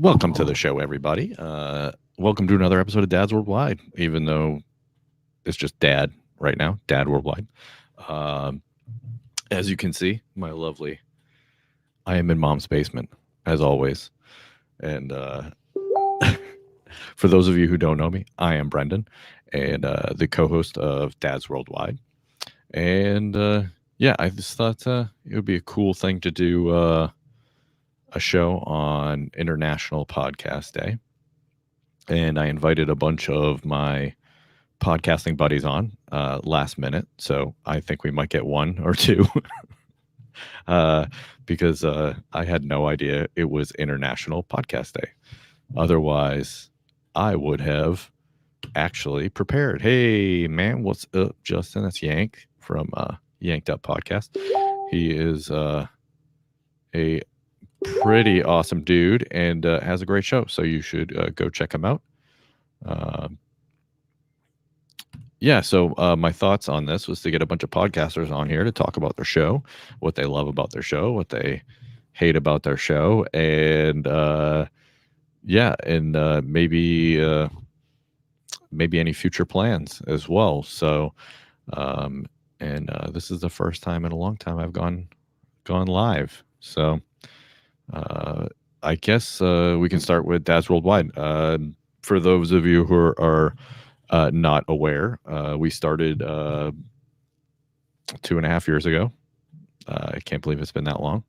Welcome to the show, everybody. Welcome to another episode of Dad's Worldwide, even though it's just Dad right now, Dad Worldwide. Um, as you can see, I am in Mom's basement, as always. And for those of you who don't know me, I am Brendan, and the co host of Dad's Worldwide. And yeah, I just thought it would be a cool thing to do a show on International Podcast Day. And I invited a bunch of my podcasting buddies on last minute. So I think we might get one or two uh, because I had no idea it was International Podcast Day. Otherwise, I would have actually prepared. Hey, man, what's up, Justin? That's Yank from Yanked Up Podcast. He is a pretty awesome dude and has a great show. So you should go check him out. Yeah, so my thoughts on this was to get a bunch of podcasters on here to talk about their show, what they love about their show, what they hate about their show, and yeah, and maybe any future plans as well. So, and this is the first time in a long time I've gone live. So, I guess we can start with Dad's Worldwide. For those of you who are not aware, we started 2.5 years ago. I can't believe it's been that long.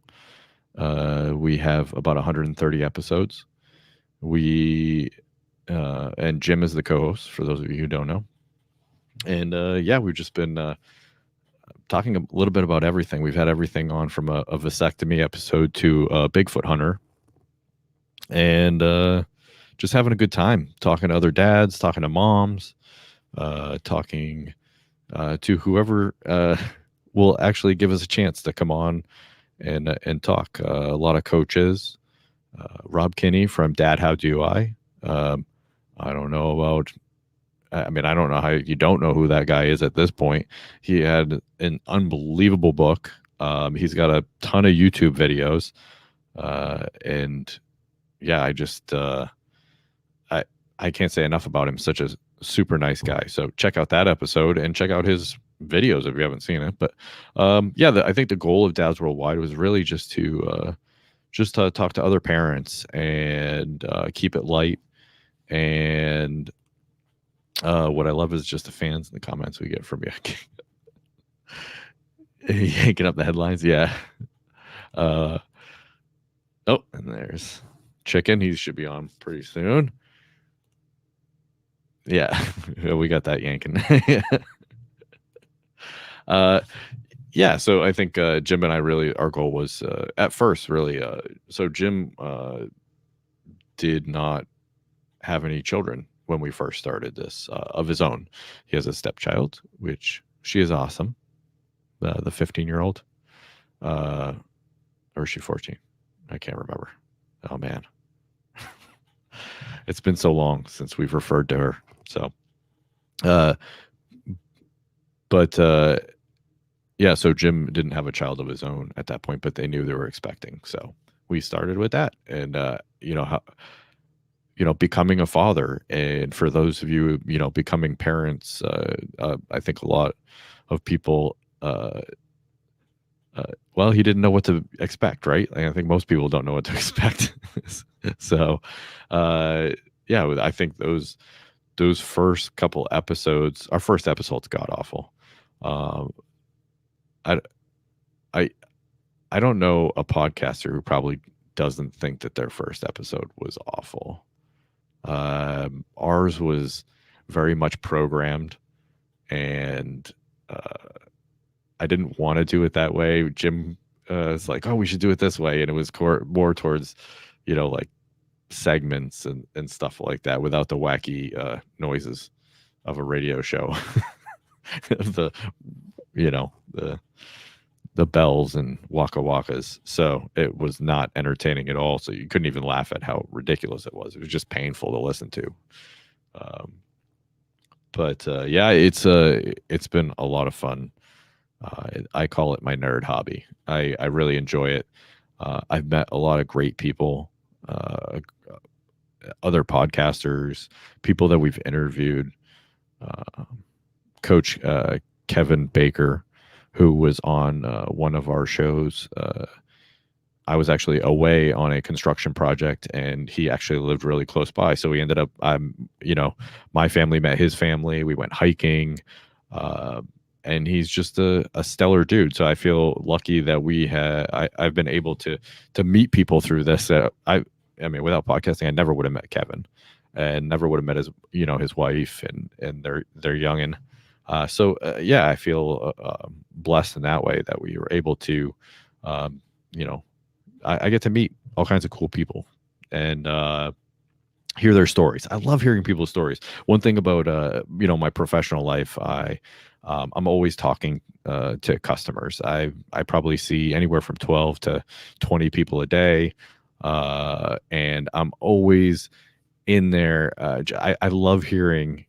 We have about 130 episodes. And Jim is the co-host, for those of you who don't know. And yeah, we've just been talking a little bit about everything. We've had everything on from a vasectomy episode to a Bigfoot hunter. And just having a good time talking to other dads, talking to moms, talking to whoever will actually give us a chance to come on and talk. A lot of coaches. Rob Kinney from Dad, How Do I? I don't know about. I mean, I don't know how you don't know who that guy is at this point. He had an unbelievable book. He's got a ton of YouTube videos, and yeah, I can't say enough about him. Such a super nice guy. So check out that episode and check out his videos if you haven't seen it. But yeah, I think the goal of Dads Worldwide was really just to talk to other parents and keep it light. And what I love is just the fans and the comments we get from you. Yanking up the headlines. Yeah. Oh, and there's Chicken. He should be on pretty soon. Yeah, we got that yanking. Yeah, so I think Jim and I really, our goal was at first really. So Jim did not have any children when we first started this of his own. He has a stepchild, which she is awesome. The 15-year-old, or is she 14? I can't remember. Oh man, it's been so long since we've referred to her. So, but yeah, so Jim didn't have a child of his own at that point, but they knew they were expecting. So we started with that, and becoming a father, and for those of you, becoming parents, I think a lot of people, well, he didn't know what to expect, right? I think most people don't know what to expect. So, yeah, I think those first couple episodes, our first episode's god awful. I don't know a podcaster who probably doesn't think that their first episode was awful. Ours was very much programmed, and I didn't want to do it that way. Jim is like, "Oh, we should do it this way," and it was more towards, like segments and stuff like that, without the wacky noises of a radio show. the bells and waka wakas. So it was not entertaining at all. So you couldn't even laugh at how ridiculous it was. It was just painful to listen to. But yeah, it's been a lot of fun. I call it my nerd hobby. I really enjoy it. I've met a lot of great people, other podcasters, people that we've interviewed. Coach Kevin Baker, who was on one of our shows. I was actually away on a construction project, and he actually lived really close by. So we ended up, my family met his family. We went hiking, and he's just a stellar dude. So I feel lucky that I've been able to meet people through this. I mean, without podcasting, I never would have met Kevin, and never would have met his wife and their youngin. Yeah, I feel blessed in that way that we were able to, I get to meet all kinds of cool people and hear their stories. I love hearing people's stories. One thing about my professional life, I'm always talking to customers. I probably see anywhere from 12 to 20 people a day, and I'm always in there. I love hearing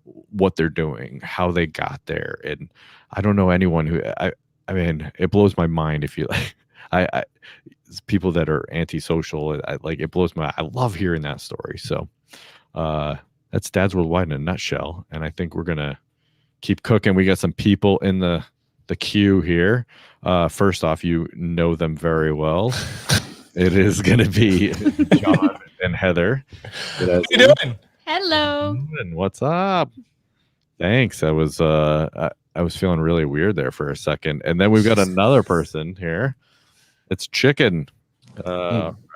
what they're doing, how they got there, and I don't know anyone who I mean, it blows my mind if you like. People that are antisocial, it blows my. I love hearing that story. So that's Dads Worldwide in a nutshell, and I think we're gonna keep cooking. We got some people in the queue here. First off, you know them very well. It is gonna be John and Heather. How you doing? Hello. What's up? Thanks. I was feeling really weird there for a second, and then we've got another person here. It's Chicken. What's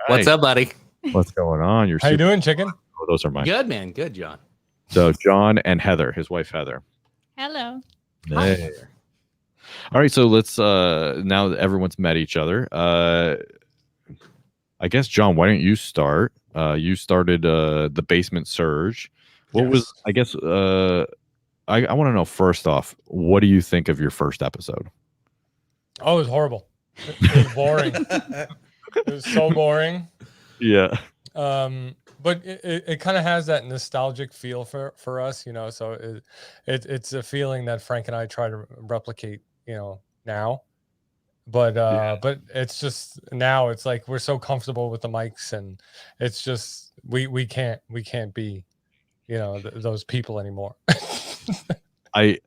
right. up, buddy? What's going on? How you doing, Chicken? Oh, those are mine. Good, man. Good, John. So John and Heather, his wife Heather. Hello. Hey. All right, so let's now that everyone's met each other, I guess John, why don't you start? You started the Basement Surge. What was I guess I want to know first off, what do you think of your first episode? Oh, it was horrible. It was boring. It was so boring. Yeah. But it kind of has that nostalgic feel for us, so it's a feeling that Frank and I try to replicate, now. But but it's just now it's like we're so comfortable with the mics, and it's just we can't be, those people anymore. I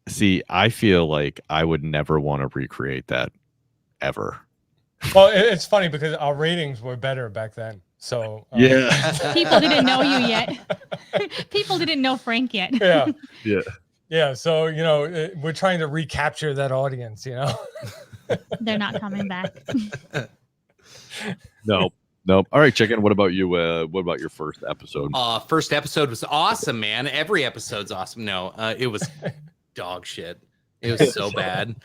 see. I feel like I would never want to recreate that ever. Well, it's funny because our ratings were better back then. So yeah, People didn't know you yet. People didn't know Frank yet. Yeah. So we're trying to recapture that audience. They're not coming back. Nope. All right, Chicken. What about you? What about your first episode? First episode was awesome, man. Every episode's awesome. No, it was dog shit. It was so bad.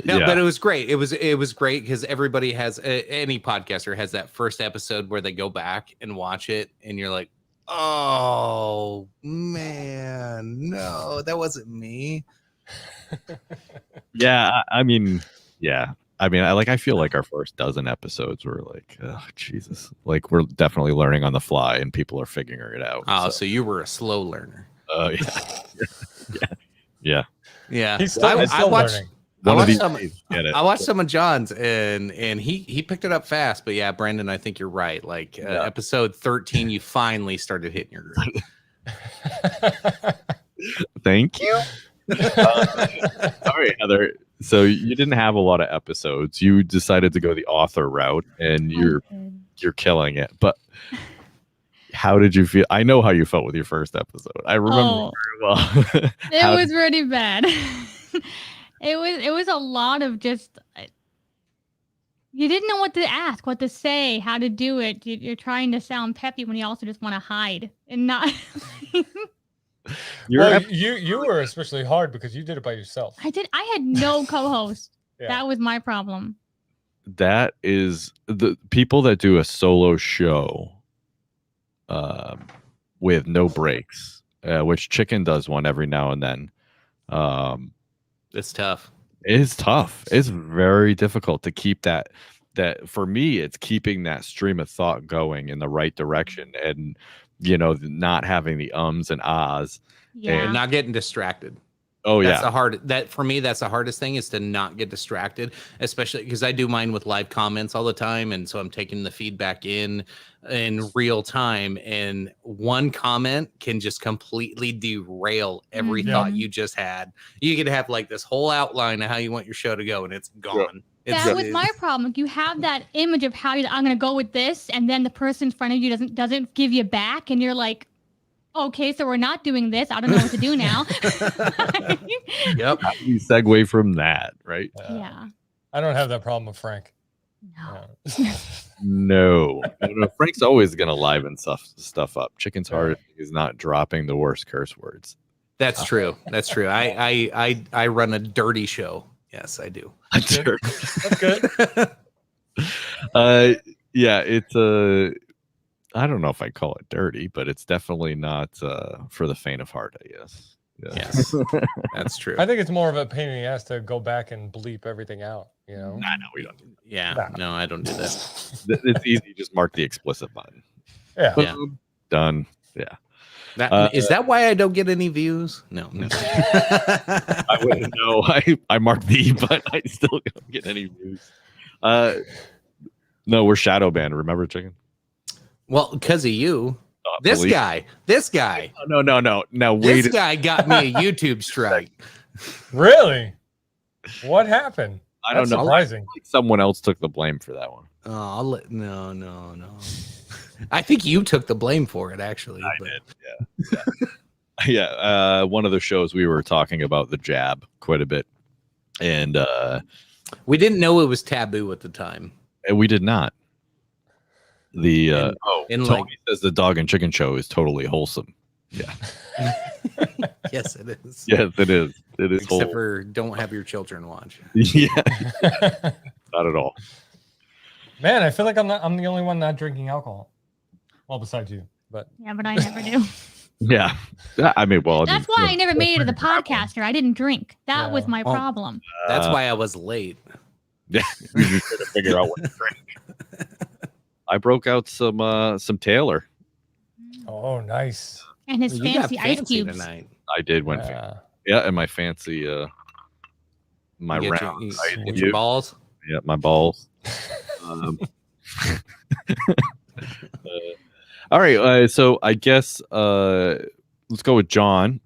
No, Yeah. but it was great. It was great because everybody has any podcaster has that first episode where they go back and watch it, and you're like, oh man, no, that wasn't me. Yeah, I mean, I feel like our first dozen episodes were like, oh, Jesus. Like, we're definitely learning on the fly and people are figuring it out. Oh, so you were a slow learner. Yeah. He's still learning. I watched some of John's and he picked it up fast. But yeah, Brandon, I think you're right. Like episode 13, you finally started hitting your groove. Thank you. All right, Heather. So you didn't have a lot of episodes. You decided to go the author route, and you're killing it. But how did you feel? I know how you felt with your first episode. I remember very well. It was really bad. It was a lot of just you didn't know what to ask, what to say, how to do it. You're trying to sound peppy when you also just want to hide and not. You were especially hard because you did it by yourself. I had no co-host. Yeah. That was my problem. That is the people that do a solo show with no breaks, which Chicken does one every now and then. It's tough. It's tough. It's very difficult to keep that for me, it's keeping that stream of thought going in the right direction and, not having the ums and ahs. Yeah. And not getting distracted. Oh That's yeah. for me, that's the hardest thing, is to not get distracted, especially because I do mine with live comments all the time. And so I'm taking the feedback in real time. And one comment can just completely derail every thought you just had. You could have like this whole outline of how you want your show to go, and it's gone. That was my problem. You have that image of how I'm going to go with this, and then the person in front of you doesn't give you back, and you're like, okay, so we're not doing this. I don't know what to do now. Yep. How do you segue from that, right? Yeah. I don't have that problem with Frank. No. No. Frank's always gonna liven stuff up. Chicken's Heart is not dropping the worst curse words. That's true. That's true. I run a dirty show. Yes, I do. That's good. Yeah, it's I don't know if I call it dirty, but it's definitely not for the faint of heart, I guess. Yeah. Yes, that's true. I think it's more of a pain in the ass to go back and bleep everything out, you know? Nah, no, we don't. Yeah, no, I don't do that. It's easy. Just mark the explicit button. Yeah. Yeah. Done. Yeah. Is that why I don't get any views? No. I wouldn't know. I marked the, but I still don't get any views. No, we're shadow banned. Remember, Chicken? Well, because of you. This guy. No. Now wait. This guy got me a YouTube strike. Really? What happened? I don't That's know. Surprising. Someone else took the blame for that one. Oh, no. I think you took the blame for it, actually. I did. Yeah. Yeah. One of the shows we were talking about the jab quite a bit, and we didn't know it was taboo at the time. we did not. The Tony says the Dog and Chicken show is totally wholesome. Yeah. Yes, it is. Yes, it is. It is. Except for don't have your children watch. Yeah. Not at all. Man, I feel like I'm the only one not drinking alcohol. Well, besides you, but Yeah, but I never do. Yeah. I mean, well, That's why I never made it to the podcaster. I didn't drink. That was my Well, problem. That's why I was late. Yeah. You just got to figure out what to drink. I broke out some Taylor. oh, nice. And his You got fancy ice cubes. tonight. I did went yeah, and my fancy my You get round. you get your balls. Yeah, my balls. All right, so I guess let's go with John.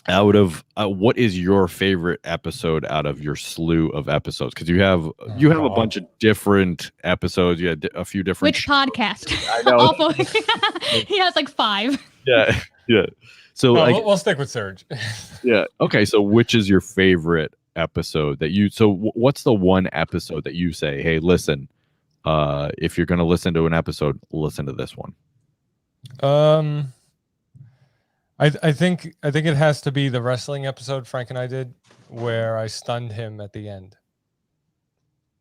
Out of what is your favorite episode out of your slew of episodes? Because you have a bunch of different episodes. You had a few different. Which podcast? I know. He has like 5. Yeah. So we'll stick with Surge. yeah. Okay. So which is your favorite episode that you? So what's the one episode that you say, hey, listen, if you're going to listen to an episode, listen to this one. I think it has to be the wrestling episode Frank and I did, where I stunned him at the end.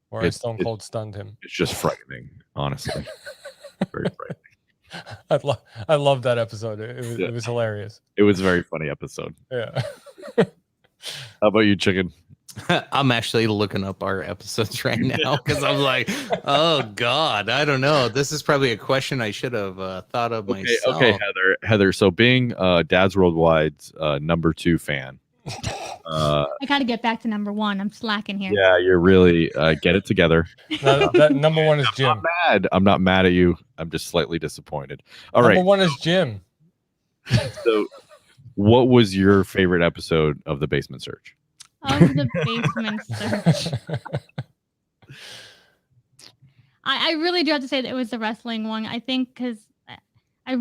Where I Stone Cold stunned him. It's just frightening, honestly. Very frightening. I love that episode. It was hilarious. It was a very funny episode. Yeah. How about you, Chicken? I'm actually looking up our episodes right now because I'm like, oh God, I don't know. This is probably a question I should have thought of myself. Okay, Heather. So being Dad's Worldwide's number 2 fan. I got to get back to number 1. I'm slacking here. Yeah, you're really get it together. That number 1 is Jim. I'm not mad at you. I'm just slightly disappointed. All right. Number 1 is Jim. So, what was your favorite episode of The Basement Search? The Basement Search. I really do have to say that it was the wrestling one. I think because I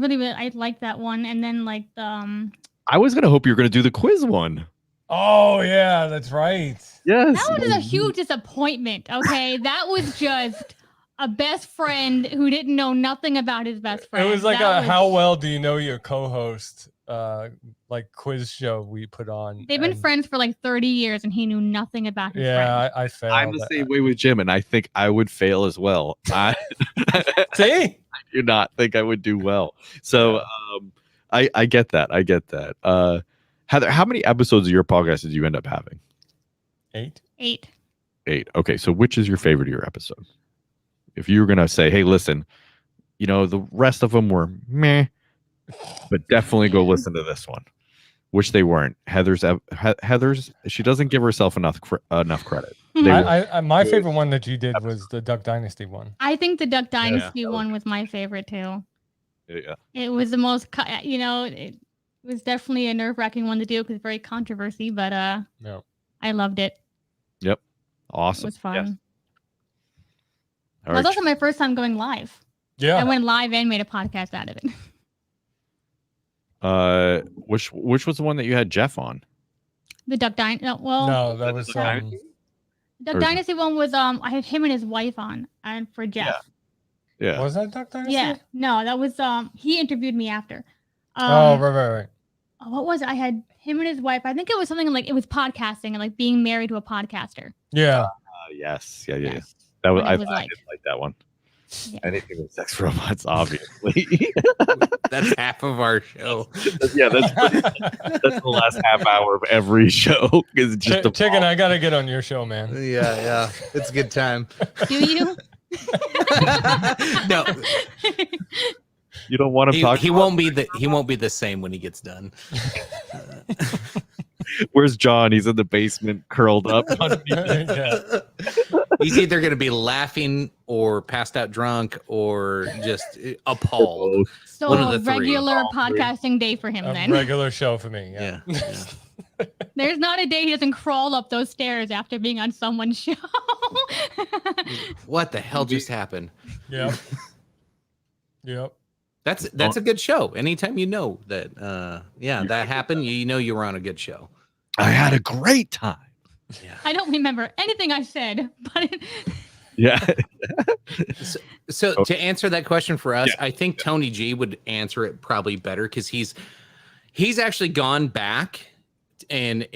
liked that one, and then like the I was gonna hope you were gonna do the quiz one. Oh yeah, that's right. Yes. That was a huge disappointment. Okay, that was just a best friend who didn't know nothing about his best friend. It was like how well do you know your co-host like quiz show we put on. They've been friends for like 30 years and he knew nothing about his friend. I failed. I'm the same way with Jim, and I think I would fail as well. I See? I do not think I would do well. So I get that. Heather, how many episodes of your podcast did you end up having? 8. 8. Okay, so which is your favorite of your episode? If you were gonna say, hey, listen, the rest of them were meh, but definitely go listen to this one. which they weren't. Heather's she doesn't give herself enough credit. They were- My favorite one that you did was the Duck Dynasty one. I think the Duck Dynasty one was my favorite too. yeah. It was the most, it was definitely a nerve-wracking one to do because it's very controversy, but No. I loved it. Yep. It Awesome. was fun. Yes. It All was right. also my first time going live. I Yeah. went live and made a podcast out of it. Which was the one that you had Jeff on? The Duck Dynasty. No, that was Duck or- Dynasty one was I had him and his wife on, and for Jeff. Yeah. was that Duck Dynasty? Yeah. No, that was he interviewed me after. Oh, right. What was it? I had him and his wife. I think it was something like it was podcasting and like being married to a podcaster. Yeah. Yes. Yeah. Yes. That was What it I was like. did like that one. Yeah. Anything with sex robots, obviously. That's half of our show. Yeah, that's the last half hour of every show. Is just a Chicken, I gotta get on your show, man. Yeah. It's a good time. Do you? No, You don't want to talk. he won't be the same when he gets done. Where's John? He's in the basement, curled up. Yeah. He's either going to be laughing or passed out drunk or just appalled. So One of a the three. regular All three. podcasting day for him A then. regular show for me. Yeah. Yeah. There's not a day he doesn't crawl up those stairs after being on someone's show. What the hell just happened? Yep. Yep. That's a good show. Anytime you know that that happened, you know you were on a good show. I had a great time. Yeah. I don't remember anything I said, but Yeah. So Oh. to answer that question for us, Yeah. I think Tony G would answer it probably better because he's actually gone back and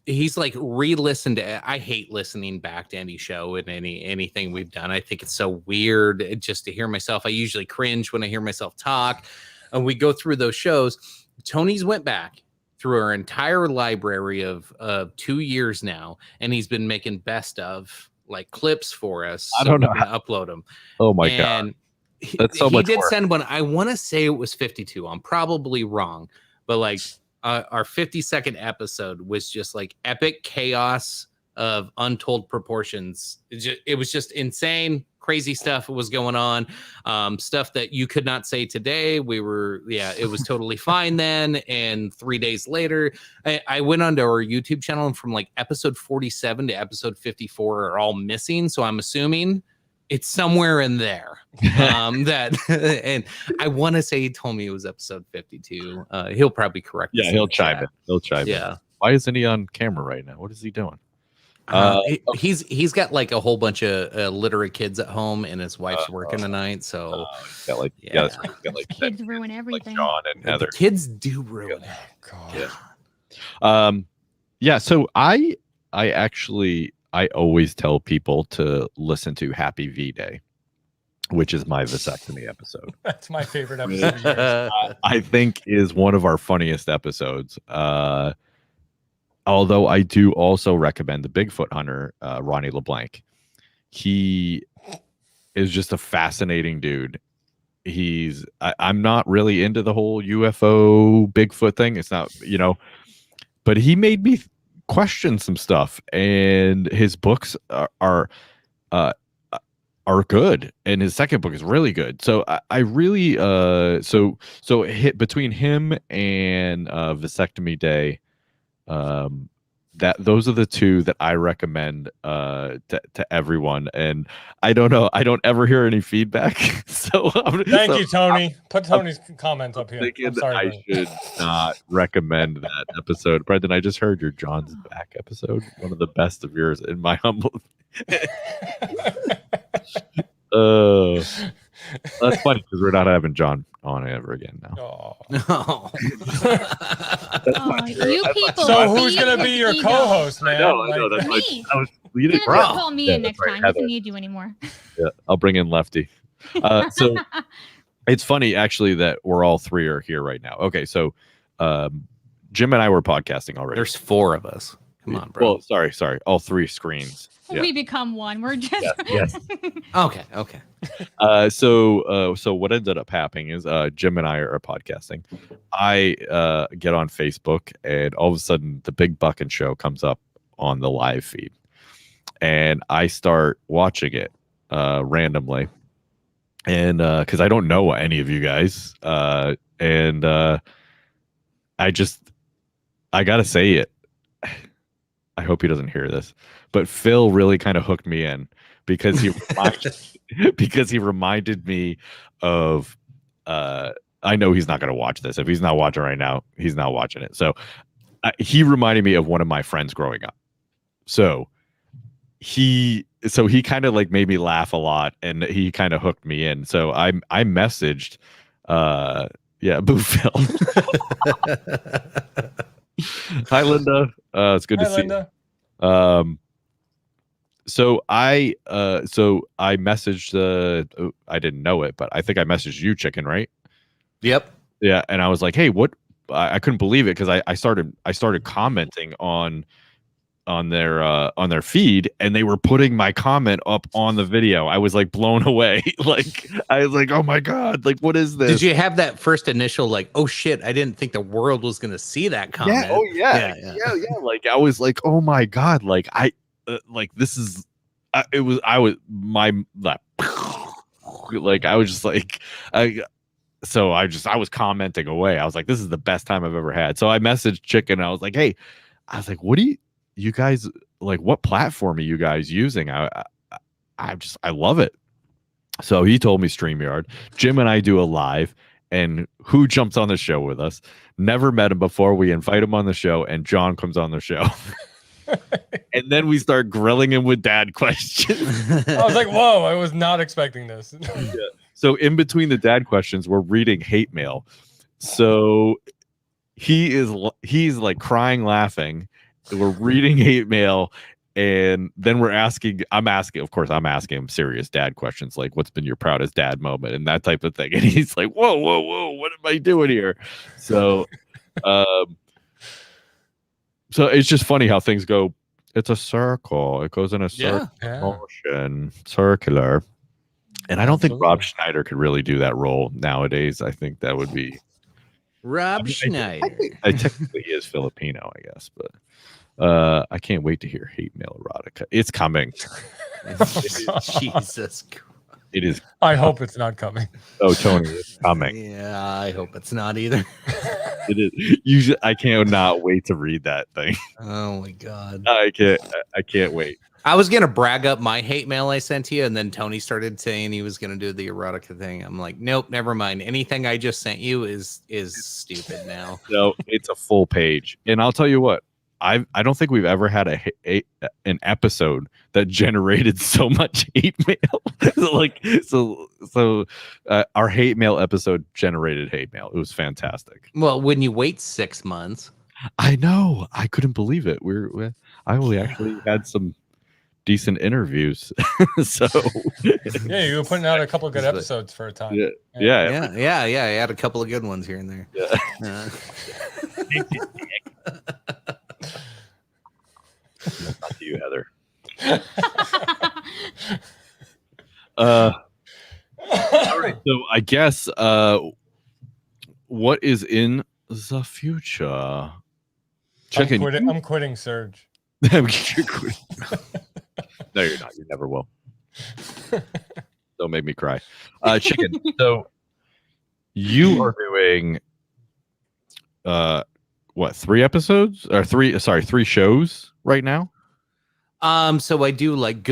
he's like re-listened to. I hate listening back to any show and anything we've done. I think it's so weird just to hear myself. I usually cringe when I hear myself talk. And we go through those shows. Tony's went back through our entire library of 2 years now, and he's been making best of like clips for us. I don't know we can upload them. Oh my god. And That's so he much did work. send one. I want to say it was 52. I'm probably wrong, but like our 52nd episode was just like epic chaos of untold proportions. It was just insane, crazy stuff was going on. Stuff that you could not say today. It was totally fine then. And 3 days later, I went onto our YouTube channel, and from like episode 47 to episode 54 are all missing. So I'm assuming it's somewhere in there. That and I want to say he told me it was episode 52. He'll probably correct. us Yeah, in he'll the chime chat. in. He'll chime in. Yeah. Why isn't he on camera right now? What is he doing? He's got like a whole bunch of literate kids at home, and his wife's working tonight. So He's got like Yeah. that's right. He's got like kids ruin like everything. John and Heather. the kids do ruin it. God. Yeah. Yeah, so I always tell people to listen to Happy V Day, which is my vasectomy episode. That's my favorite episode. of yours. I think is one of our funniest episodes. Although I do also recommend the Bigfoot hunter, Ronnie LeBlanc. He is just a fascinating dude. I'm not really into the whole UFO Bigfoot thing. It's not, but he made me question some stuff, and his books are good, and his second book is really good. So I really so hit between him and Vasectomy Day, that those are the two that I recommend to everyone. And I don't know, I don't ever hear any feedback. Thank you, Tony. Put Tony's comment up here. Thinking I'm sorry. I buddy. should not recommend that episode. Brendan, I just heard your John's Back episode, one of the best of yours, in my humble. That's funny because we're not having John on ever again now. Oh. No. Oh, you people. So who's feed gonna his be your ego. co-host, man? I know. That's Like, Me. you You're did gonna wrong. call me Yeah, in next that's right, time. I Heather. don't need you anymore. Yeah, I'll bring in Lefty. So it's funny actually that we're all three are here right now. Okay, so Jim and I were podcasting already. There's 4 of us. Come on, bro. Well, sorry. All 3 screens. Yeah. We become one. We're just Yes. Okay. So what ended up happening is Jim and I are podcasting. I get on Facebook, and all of a sudden the Big Buckin' Show comes up on the live feed, and I start watching it randomly, and because I don't know any of you guys, and I gotta say it. I hope he doesn't hear this, but Phil really kind of hooked me in because he reminded me of I know he's not going to watch this. If he's not watching right now, he's not watching it. So he reminded me of one of my friends growing up. So he kind of like made me laugh a lot, and he kind of hooked me in. So I messaged Boo Phil. Hi Linda. It's good to see Linda. you. So I messaged I didn't know it, but I think I messaged you, Chicken, right? Yep. Yeah, and I was like, hey, what? I couldn't believe it because I started commenting on their feed, and they were putting my comment up on the video. I was like blown away. Like I was like, oh my god, like what is this? Did you have that first initial like, oh shit, I didn't think the world was gonna see that comment? Yeah. Oh yeah. Like I was like, oh my god, like like this is I was like I was just like I was commenting away. I was like, this is the best time I've ever had. So I messaged Chicken, and I was like, hey, what do you guys like, what platform are you guys using? I love it. So he told me StreamYard. Jim and I do a live, and who jumps on the show with us? Never met him before. We invite him on the show, and John comes on the show. And then we start grilling him with dad questions. I was like, whoa, I was not expecting this. Yeah. So in between the dad questions, we're reading hate mail. So he's like crying, laughing. We're reading hate mail, and then I'm asking him serious dad questions, like what's been your proudest dad moment and that type of thing. And he's like, whoa, what am I doing here? So so it's just funny how things go. It's a circle. It goes in a circle motion, circular. And I don't think Rob Schneider could really do that role nowadays. I think that would be Rob Schneider. I technically he is Filipino, I guess, but I can't wait to hear hate mail erotica. It's coming. Jesus Christ. It is. I hope it's not coming. Oh, Tony, it's coming. Yeah, I hope it's not either. It is. Usually, I cannot wait to read that thing. Oh my god. I can't wait. I was gonna brag up my hate mail I sent to you, and then Tony started saying he was gonna do the erotica thing. I'm like, nope, never mind. Anything I just sent you is stupid now. No, it's a full page, and I'll tell you what. I don't think we've ever had an episode that generated so much hate mail. so our hate mail episode generated hate mail. It was fantastic. Well, when you wait 6 months, I know. I couldn't believe it. We actually had some decent interviews. So yeah, you were putting out a couple of good episodes for a time. Yeah. I had a couple of good ones here and there. Yeah. Not to you, Heather. All right. So I guess what is in the future? Chicken. I'm quitting Surge. No, you're not. You never will. Don't make me cry. Chicken. So you are doing what, 3 episodes or 3 shows right now? So I do like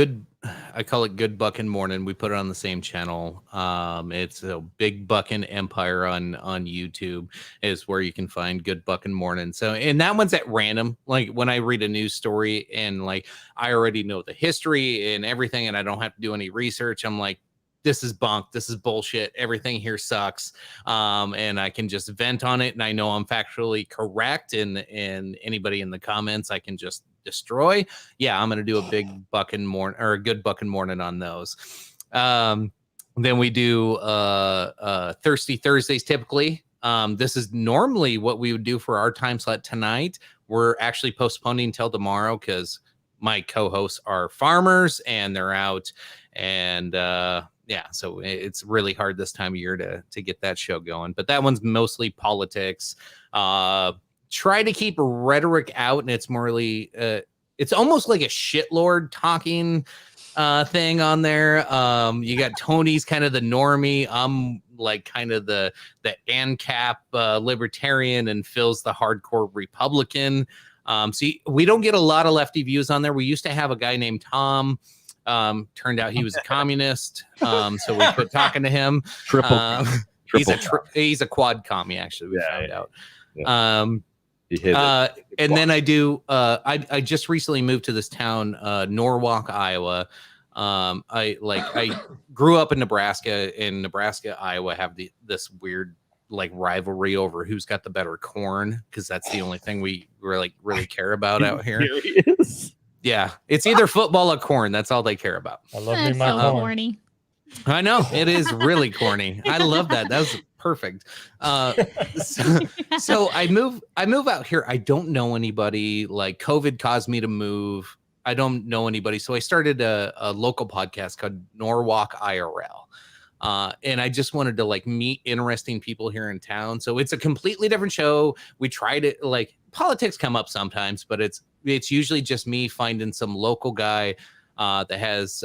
I call it Good Buckin' Morning. We put it on the same channel. It's a Big Buckin' Empire on YouTube is where you can find Good Buckin' Morning. So, and that one's at random. Like when I read a news story and like I already know the history and everything, and I don't have to do any research. I'm like, this is bunk. This is bullshit. Everything here sucks. And I can just vent on it. And I know I'm factually correct. And anybody in the comments, I can just destroy. Yeah, I'm going to do a Big Buckin' Morning or a Good Buckin' Morning on those. Then we do Thirsty Thursdays typically. This is normally what we would do for our time slot tonight. we're actually postponing till tomorrow because my co-hosts are farmers and they're out, and so it's really hard this time of year to get that show going. But that one's mostly politics. Try to keep rhetoric out, and it's morely it's almost like a shitlord talking thing on there. You got Tony's kind of the normie. I'm like kind of the ANCAP libertarian, and Phil's the hardcore Republican. We don't get a lot of lefty views on there. We used to have a guy named Tom. Turned out he was a communist. So we quit talking to him. He's a quad commie, actually. We found out. Yeah. He hit it. And then I do. I just recently moved to this town, Norwalk, Iowa. I grew up in Nebraska. In Nebraska, Iowa have this weird like rivalry over who's got the better corn, because that's the only thing we really care about out here. Yeah, it's either football or corn. That's all they care about. I love That's me my so corn. corny. I know, it is really corny. I love that. That was perfect. So I move out here. I don't know anybody. Like COVID caused me to move. I don't know anybody. So I started a local podcast called Norwalk IRL. And I just wanted to like meet interesting people here in town. So it's a completely different show. We try to like politics come up sometimes, but it's usually just me finding some local guy that has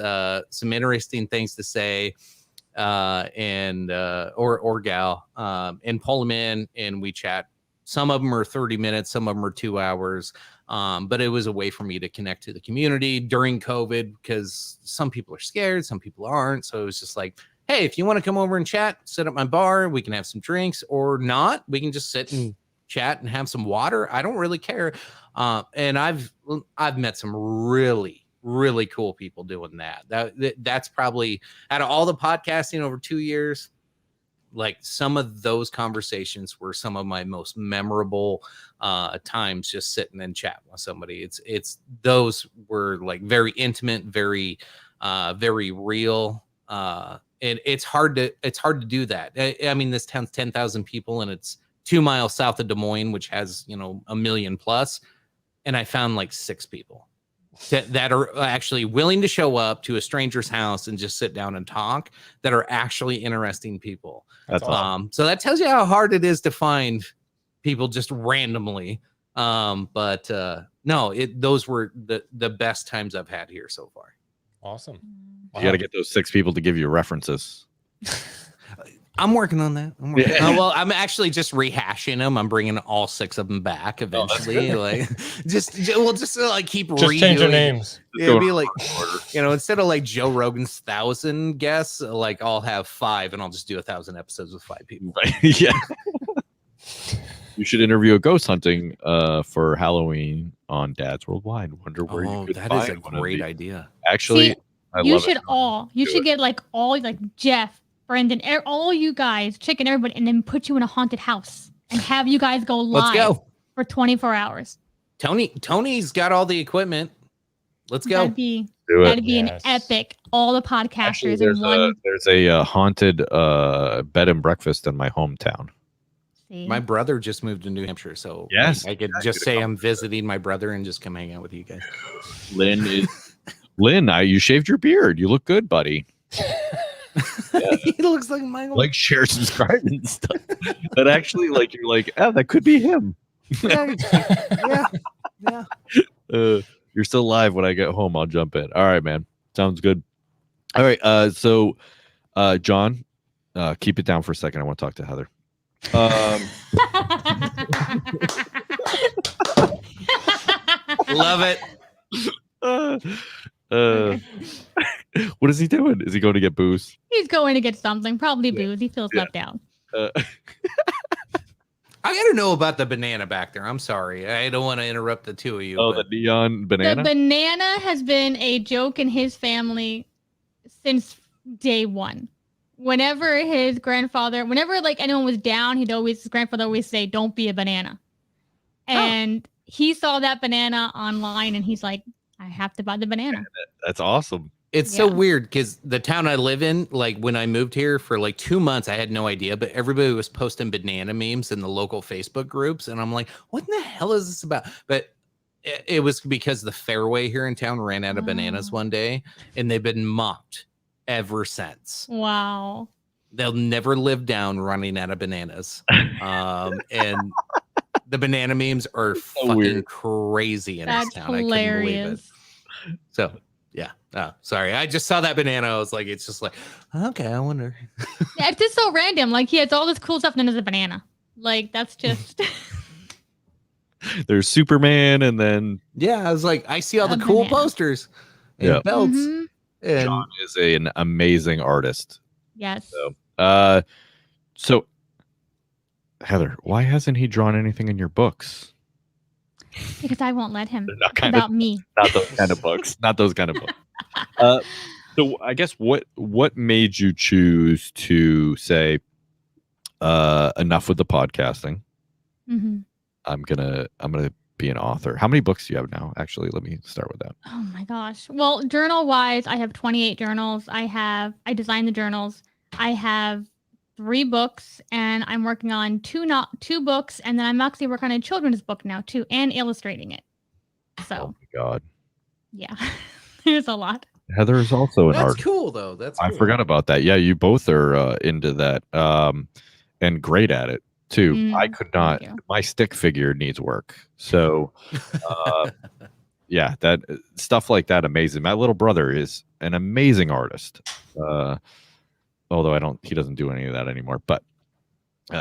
some interesting things to say, or gal, and pull them in and we chat. Some of them are 30 minutes, some of them are 2 hours. But it was a way for me to connect to the community during COVID, because some people are scared, some people aren't. So it was just like, hey, if you want to come over and chat, sit at my bar, we can have some drinks, or not. We can just sit and chat and have some water. I don't really care. And I've met some really cool people doing that. That's probably, out of all the podcasting over 2 years, like some of those conversations were some of my most memorable times, just sitting and chatting with somebody. It's those were like very intimate, very real. And it's hard to do that. I mean, this town's 10,000 people and it's 2 miles south of Des Moines, which has, 1 million plus. And I found like 6 people that are actually willing to show up to a stranger's house and just sit down and talk, that are actually interesting people. That's awesome. So that tells you how hard it is to find people just randomly. But those were the best times I've had here so far. Awesome. You got to get those 6 people to give you references. I'm working on that. I'm actually just rehashing them. I'm bringing all 6 of them back eventually. Just keep redoing. Change your names. It'd be like, instead of like Joe Rogan's 1,000 guests, like I'll have 5 and I'll just do 1,000 episodes with 5 people. Right. Yeah. You should interview a ghost hunting for Halloween on Dads Worldwide. Wonder where you could that find is a one of great these. idea. Actually, See, I you love should it. you should get like Jeff, Brendan, all you guys, Chicken, everybody, and then put you in a haunted house and have you guys go live Let's go. for 24 hours. Tony's got all the equipment. Let's go. That'd be Do it. That'd be Yes. an epic. All the Actually, podcasters in one. there's a haunted bed and breakfast in my hometown. See? My brother just moved to New Hampshire, so Yes. I could Yeah, just you say could I'm visiting my brother and just come hang out with you guys. Lynn, you shaved your beard. You look good, buddy. He looks like Michael. Like, share, subscribe, and stuff. That actually, like, you're like, oh, that could be him. yeah. You're still live when I get home. I'll jump in. All right, man. Sounds good. All right. So, John, keep it down for a second. I want to talk to Heather. Love it. What is he doing? Is he going to get booze? He's going to get something, probably booze. He feels left out. I gotta know about the banana back there. I'm sorry. I don't want to interrupt the two of you. Oh, but the neon banana? The banana has been a joke in his family since day one. Whenever like anyone was down, his grandfather always say, "Don't be a banana." And he saw that banana online and he's like, I have to buy the banana. That's awesome. It's so Yeah. weird because the town I live in, like when I moved here for like 2 months, I had no idea, but everybody was posting banana memes in the local Facebook groups. And I'm like, what in the hell is this about? But it was because the Fairway here in town ran out of bananas Oh. one day, and they've been mocked ever since. Wow. They'll never live down running out of bananas. And the banana memes are fucking weird. crazy in That's this town. I couldn't believe it. hilarious. So yeah. Oh, sorry. I just saw that banana. I was like, it's just like, okay, I wonder. Yeah, it's just so random. Like he has all this cool stuff, and then there's a banana. Like that's just There's Superman, and then Yeah, I was like, I see all A the cool banana. posters and Yeah. belts. Mhm. And John is an amazing artist. Yes. So Heather, why hasn't he drawn anything in your books? Because I won't let him. They're not It's kind of about me. not those kind of books. Not those kind of books. So I guess what made you choose to say enough with the podcasting? hmm I'm gonna be an author. How many books do you have now? Actually, let me start with that. Oh my gosh. Well, journal wise, I have 28 journals. I designed the journals. I have 3 books, and I'm working on two books, and then I'm actually working on a children's book now too, and illustrating it. Oh So my God, yeah, there's a lot. Heather is also an that's artist. cool though. That's I cool. forgot about that. Yeah, you both are into that, and great at it too. I could not. you. My stick figure needs work. So, yeah, that stuff like that amazing. My little brother is an amazing artist. Although he doesn't do any of that anymore. But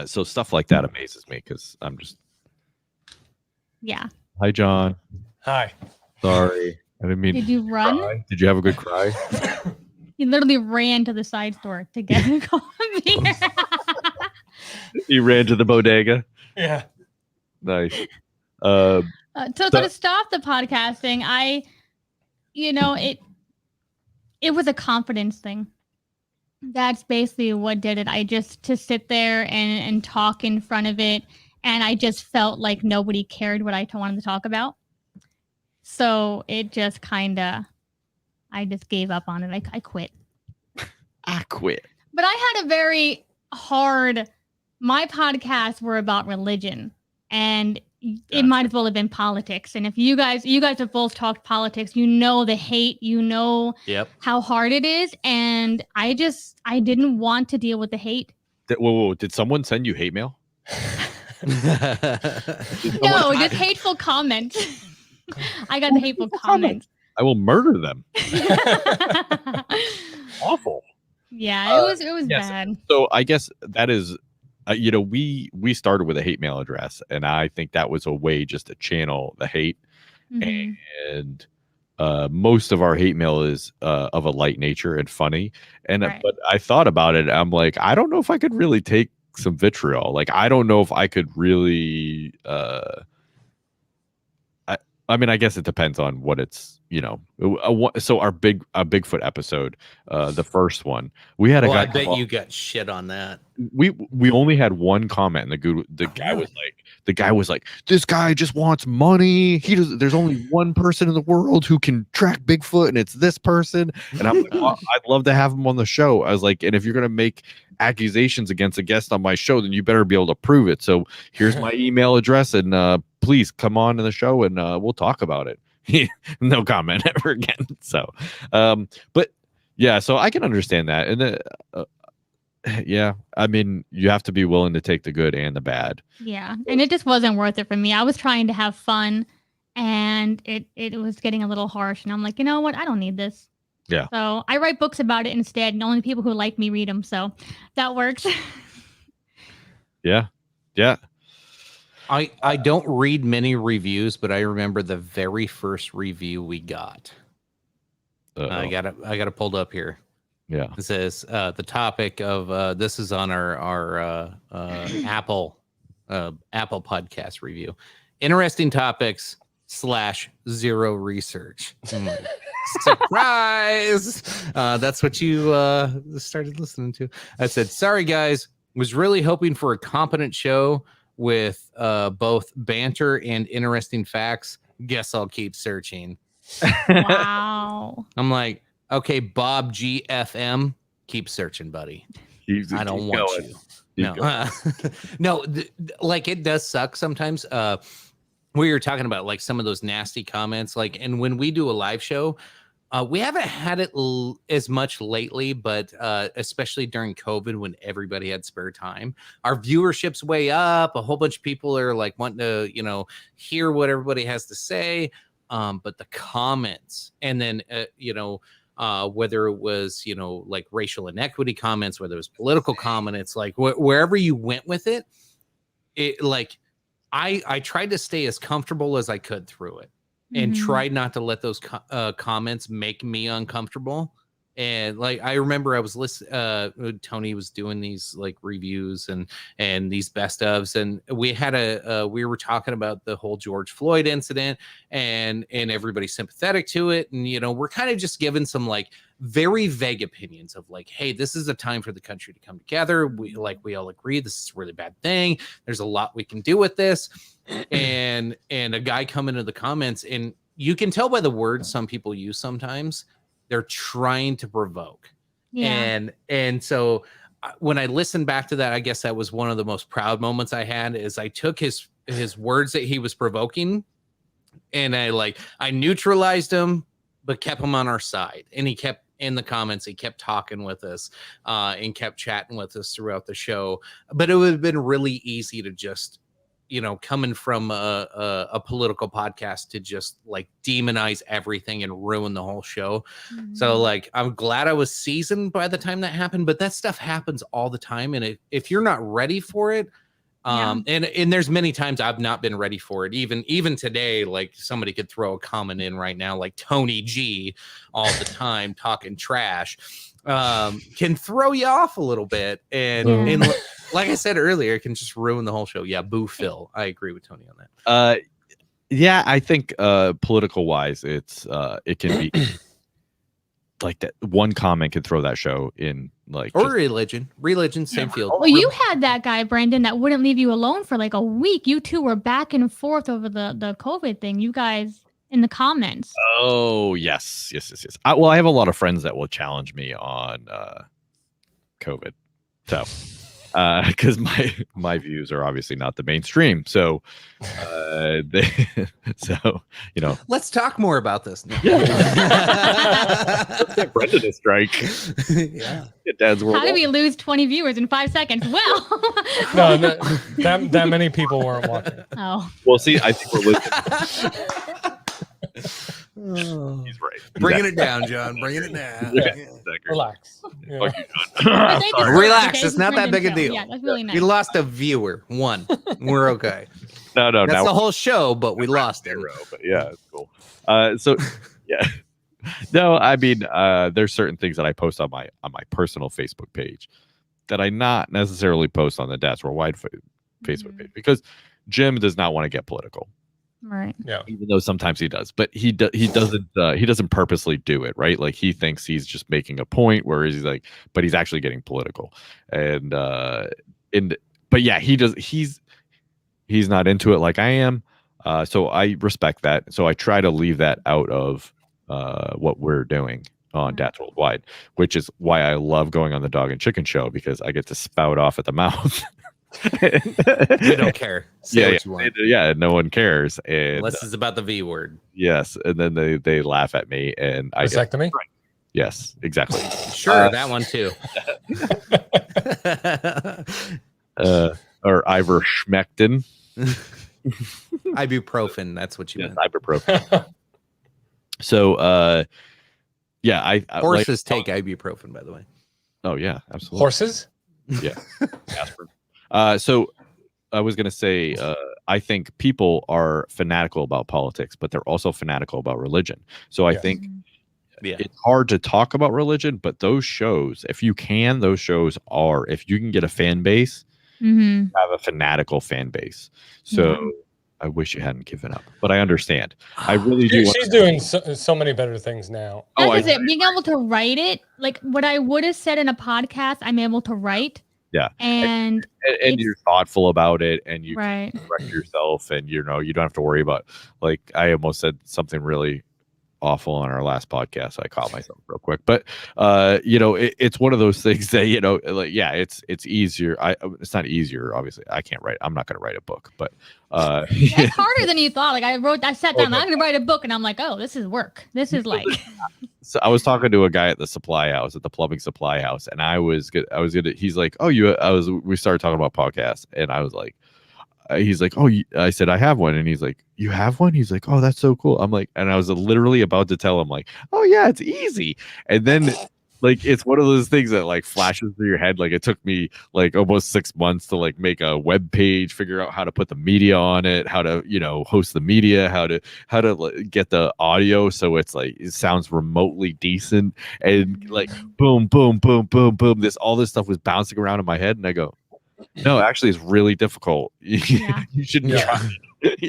so stuff like that amazes me because I'm just. Yeah. Hi, John. Hi. Sorry, I didn't mean. Did you run? Cry. Did you have a good cry? He literally ran to the side store to get a coffee. He ran to the bodega. Yeah. Nice. So So- to stop the podcasting, it was a confidence thing. That's basically what did it. I just to sit there and talk in front of it, and I just felt like nobody cared what I wanted to talk about. So it just I just gave up on it. I quit. I quit. But I had a very hard. My podcasts were about religion, and it might as well have been politics. And if you guys have both talked politics, you know the hate, you know Yep. how hard it is, and I didn't want to deal with the hate. Whoa! Did someone send you hate mail? No, just hateful comments. I got the hateful comments. I will murder them. Awful. Yeah, it was yes. bad. So I guess that is, we started with a hate mail address, and I think that was a way just to channel the hate. Mhm. And most of our hate mail is of a light nature and funny. And Right. but I thought about it. I'm like, I don't know if I could really take some vitriol. Like, I don't know if I could really. I mean, I guess it depends on what it's, so our Bigfoot episode, the first one, we had a Well, guy. I bet come you up- got shit on that. we only had one comment, and the guy was like, this guy just wants money. There's only one person in the world who can track Bigfoot, and it's this person. And I'm like, well, I'd love to have him on the show. I was like, and if you're gonna make accusations against a guest on my show, then you better be able to prove it. So here's my email address, and please come on to the show, and we'll talk about it. No comment ever again. So, but yeah, so I can understand that, and yeah, I mean, you have to be willing to take the good and the bad. Yeah, and it just wasn't worth it for me. I was trying to have fun, and it was getting a little harsh. And I'm like, you know what? I don't need this. Yeah. So I write books about it instead, and only people who like me read them. So that works. Yeah. I don't read many reviews, but I remember the very first review we got. I got it pulled up here. Yeah. It says the topic of this is on our Apple podcast review. Interesting topics / 0 research. Surprise! That's what you started listening to. I said, sorry guys, was really hoping for a competent show with both banter and interesting facts. Guess I'll keep searching. Wow. I'm like, Okay, Bob GFM, keep searching, buddy. I don't want you. No, no, like it does suck sometimes. We were talking about like some of those nasty comments, like, and when we do a live show, we haven't had it as much lately, but especially during COVID when everybody had spare time, our viewership's way up. A whole bunch of people are like wanting to, hear what everybody has to say. But the comments, and then, whether it was, like racial inequity comments, whether it was political comments, like wherever you went with it, like I tried to stay as comfortable as I could through it. And tried not to let those comments make me uncomfortable. And like I remember I was listening, Tony was doing these like reviews and these best ofs, and we had we were talking about the whole George Floyd incident, and everybody's sympathetic to it, and we're kind of just giving some like very vague opinions of like, hey, this is a time for the country to come together. We all agree this is a really bad thing. There's a lot we can do with this. And a guy come into the comments, and you can tell by the words some people use sometimes, they're trying to provoke. Yeah. And so when I listened back to that, I guess that was one of the most proud moments I had, is I took his words that he was provoking, and I neutralized him, but kept him on our side. And he kept in the comments, he kept talking with us and kept chatting with us throughout the show. But it would have been really easy to just, coming from a political podcast, to just like demonize everything and ruin the whole show. So like, I'm glad I was seasoned by the time that happened, but that stuff happens all the time. And if you're not ready for it, and there's many times I've not been ready for it. Even today, like somebody could throw a comment in right now, like Tony G all the time talking trash, can throw you off a little bit. And like I said earlier, it can just ruin the whole show. Yeah. Boo Phil. I agree with Tony on that. Yeah, I think political wise, it can be like that. One comment could throw that show in, like, or religion, same field. Well, you had that guy, Brandon, that wouldn't leave you alone for like a week. You two were back and forth over the COVID thing. You guys in the comments. Oh yes. Well, I have a lot of friends that will challenge me on COVID, so because my views are obviously not the mainstream, so let's talk more about this. Let's get Brendan a strike. Yeah. How did we lose 20 viewers in 5 seconds? Well, no, that many people weren't watching. Oh, well, see, I think we're losing. He's right. Bringing it down, John. Bringing it down. Yeah, exactly. Relax. Relax. It's not that big a deal. Yeah, that's really nice. We lost a viewer. One. We're okay. No. That's the whole show, but we lost it. But yeah, it's cool. So yeah. No, I mean, there's certain things that I post on my personal Facebook page that I not necessarily post on the Dads Worldwide Facebook page, because Jim does not want to get political. Right. Yeah. Even though sometimes he does, but he doesn't purposely do it, right? Like he thinks he's just making a point, whereas he's like, but he's actually getting political. But yeah, he's not into it like I am. So I respect that. So I try to leave that out of what we're doing on Dads Worldwide, which is why I love going on the Dog and Chicken show, because I get to spout off at the mouth. We don't care. Say what you want. No one cares, and unless it's about the V word. Yes, and then they laugh at me, and I get vasectomy. Yes, exactly. Sure, that one too. Or ivermectin. Ibuprofen. That's what you meant. Ibuprofen. So, horses take ibuprofen, by the way. Oh yeah, absolutely. Horses. Yeah. Aspirin. So I was going to say, I think people are fanatical about politics, but they're also fanatical about religion. So I think it's hard to talk about religion, but those shows, if you can get a fan base, have a fanatical fan base. So I wish you hadn't given up, but I understand. I really do. She's doing so many better things now. Being able to write it, like what I would have said in a podcast, I'm able to write. Yeah. And you're thoughtful about it, and you right. correct yourself, and you don't have to worry about, like, I almost said something really awful on our last podcast. I caught myself real quick, but it's one of those things that it's easier. It's not easier, obviously. I can't write. I'm not going to write a book, but it's harder than you thought. Like I sat down, I'm going to write a book, and I'm like, oh, this is work. This is like. So I was talking to a guy at the supply house, at the plumbing supply house, and I was gonna. He's like, oh, we started talking about podcasts, and I was like. He's like, oh, I said, I have one. And he's like, you have one? He's like, oh, that's so cool. I'm like, and I was literally about to tell him like, oh yeah, it's easy. And then like, it's one of those things that like flashes through your head. Like it took me like almost 6 months to like make a web page, figure out how to put the media on it, how to, host the media, how to get the audio. So it's like, it sounds remotely decent. And like, boom, boom, boom, boom, boom. All this stuff was bouncing around in my head. And I go, no, actually, it's really difficult. Yeah. You shouldn't try.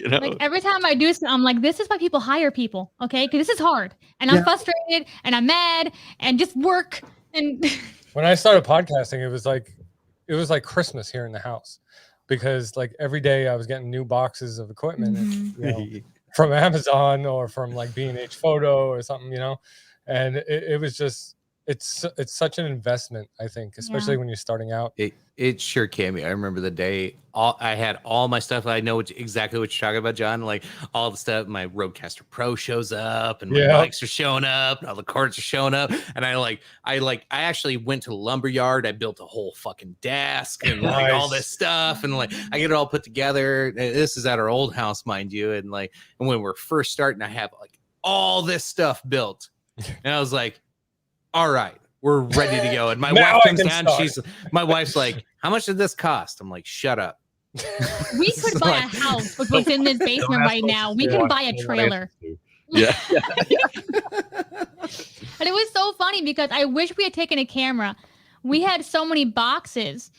Like every time I do something, I'm like, this is why people hire people, okay? Because this is hard, and I'm frustrated, and I'm mad, and just work. And when I started podcasting, it was like Christmas here in the house, because like every day I was getting new boxes of equipment from Amazon or from like B&H Photo or something, and it was just. It's such an investment, I think, especially when you're starting out. It sure can be. I remember the day I had all my stuff. I know exactly what you're talking about, John. Like all the stuff, my Rodecaster Pro shows up, and my mics are showing up, and all the cords are showing up. And I actually went to the lumberyard. I built a whole fucking desk and like all this stuff, and like I get it all put together. This is at our old house, mind you, and when we're first starting, I have like all this stuff built, and I was like, all right, we're ready to go. And my wife comes down. My wife's like, how much did this cost? I'm like, shut up. We could buy a house with what's in this basement right now. We can buy a trailer. Yeah. And it was so funny because I wish we had taken a camera. We had so many boxes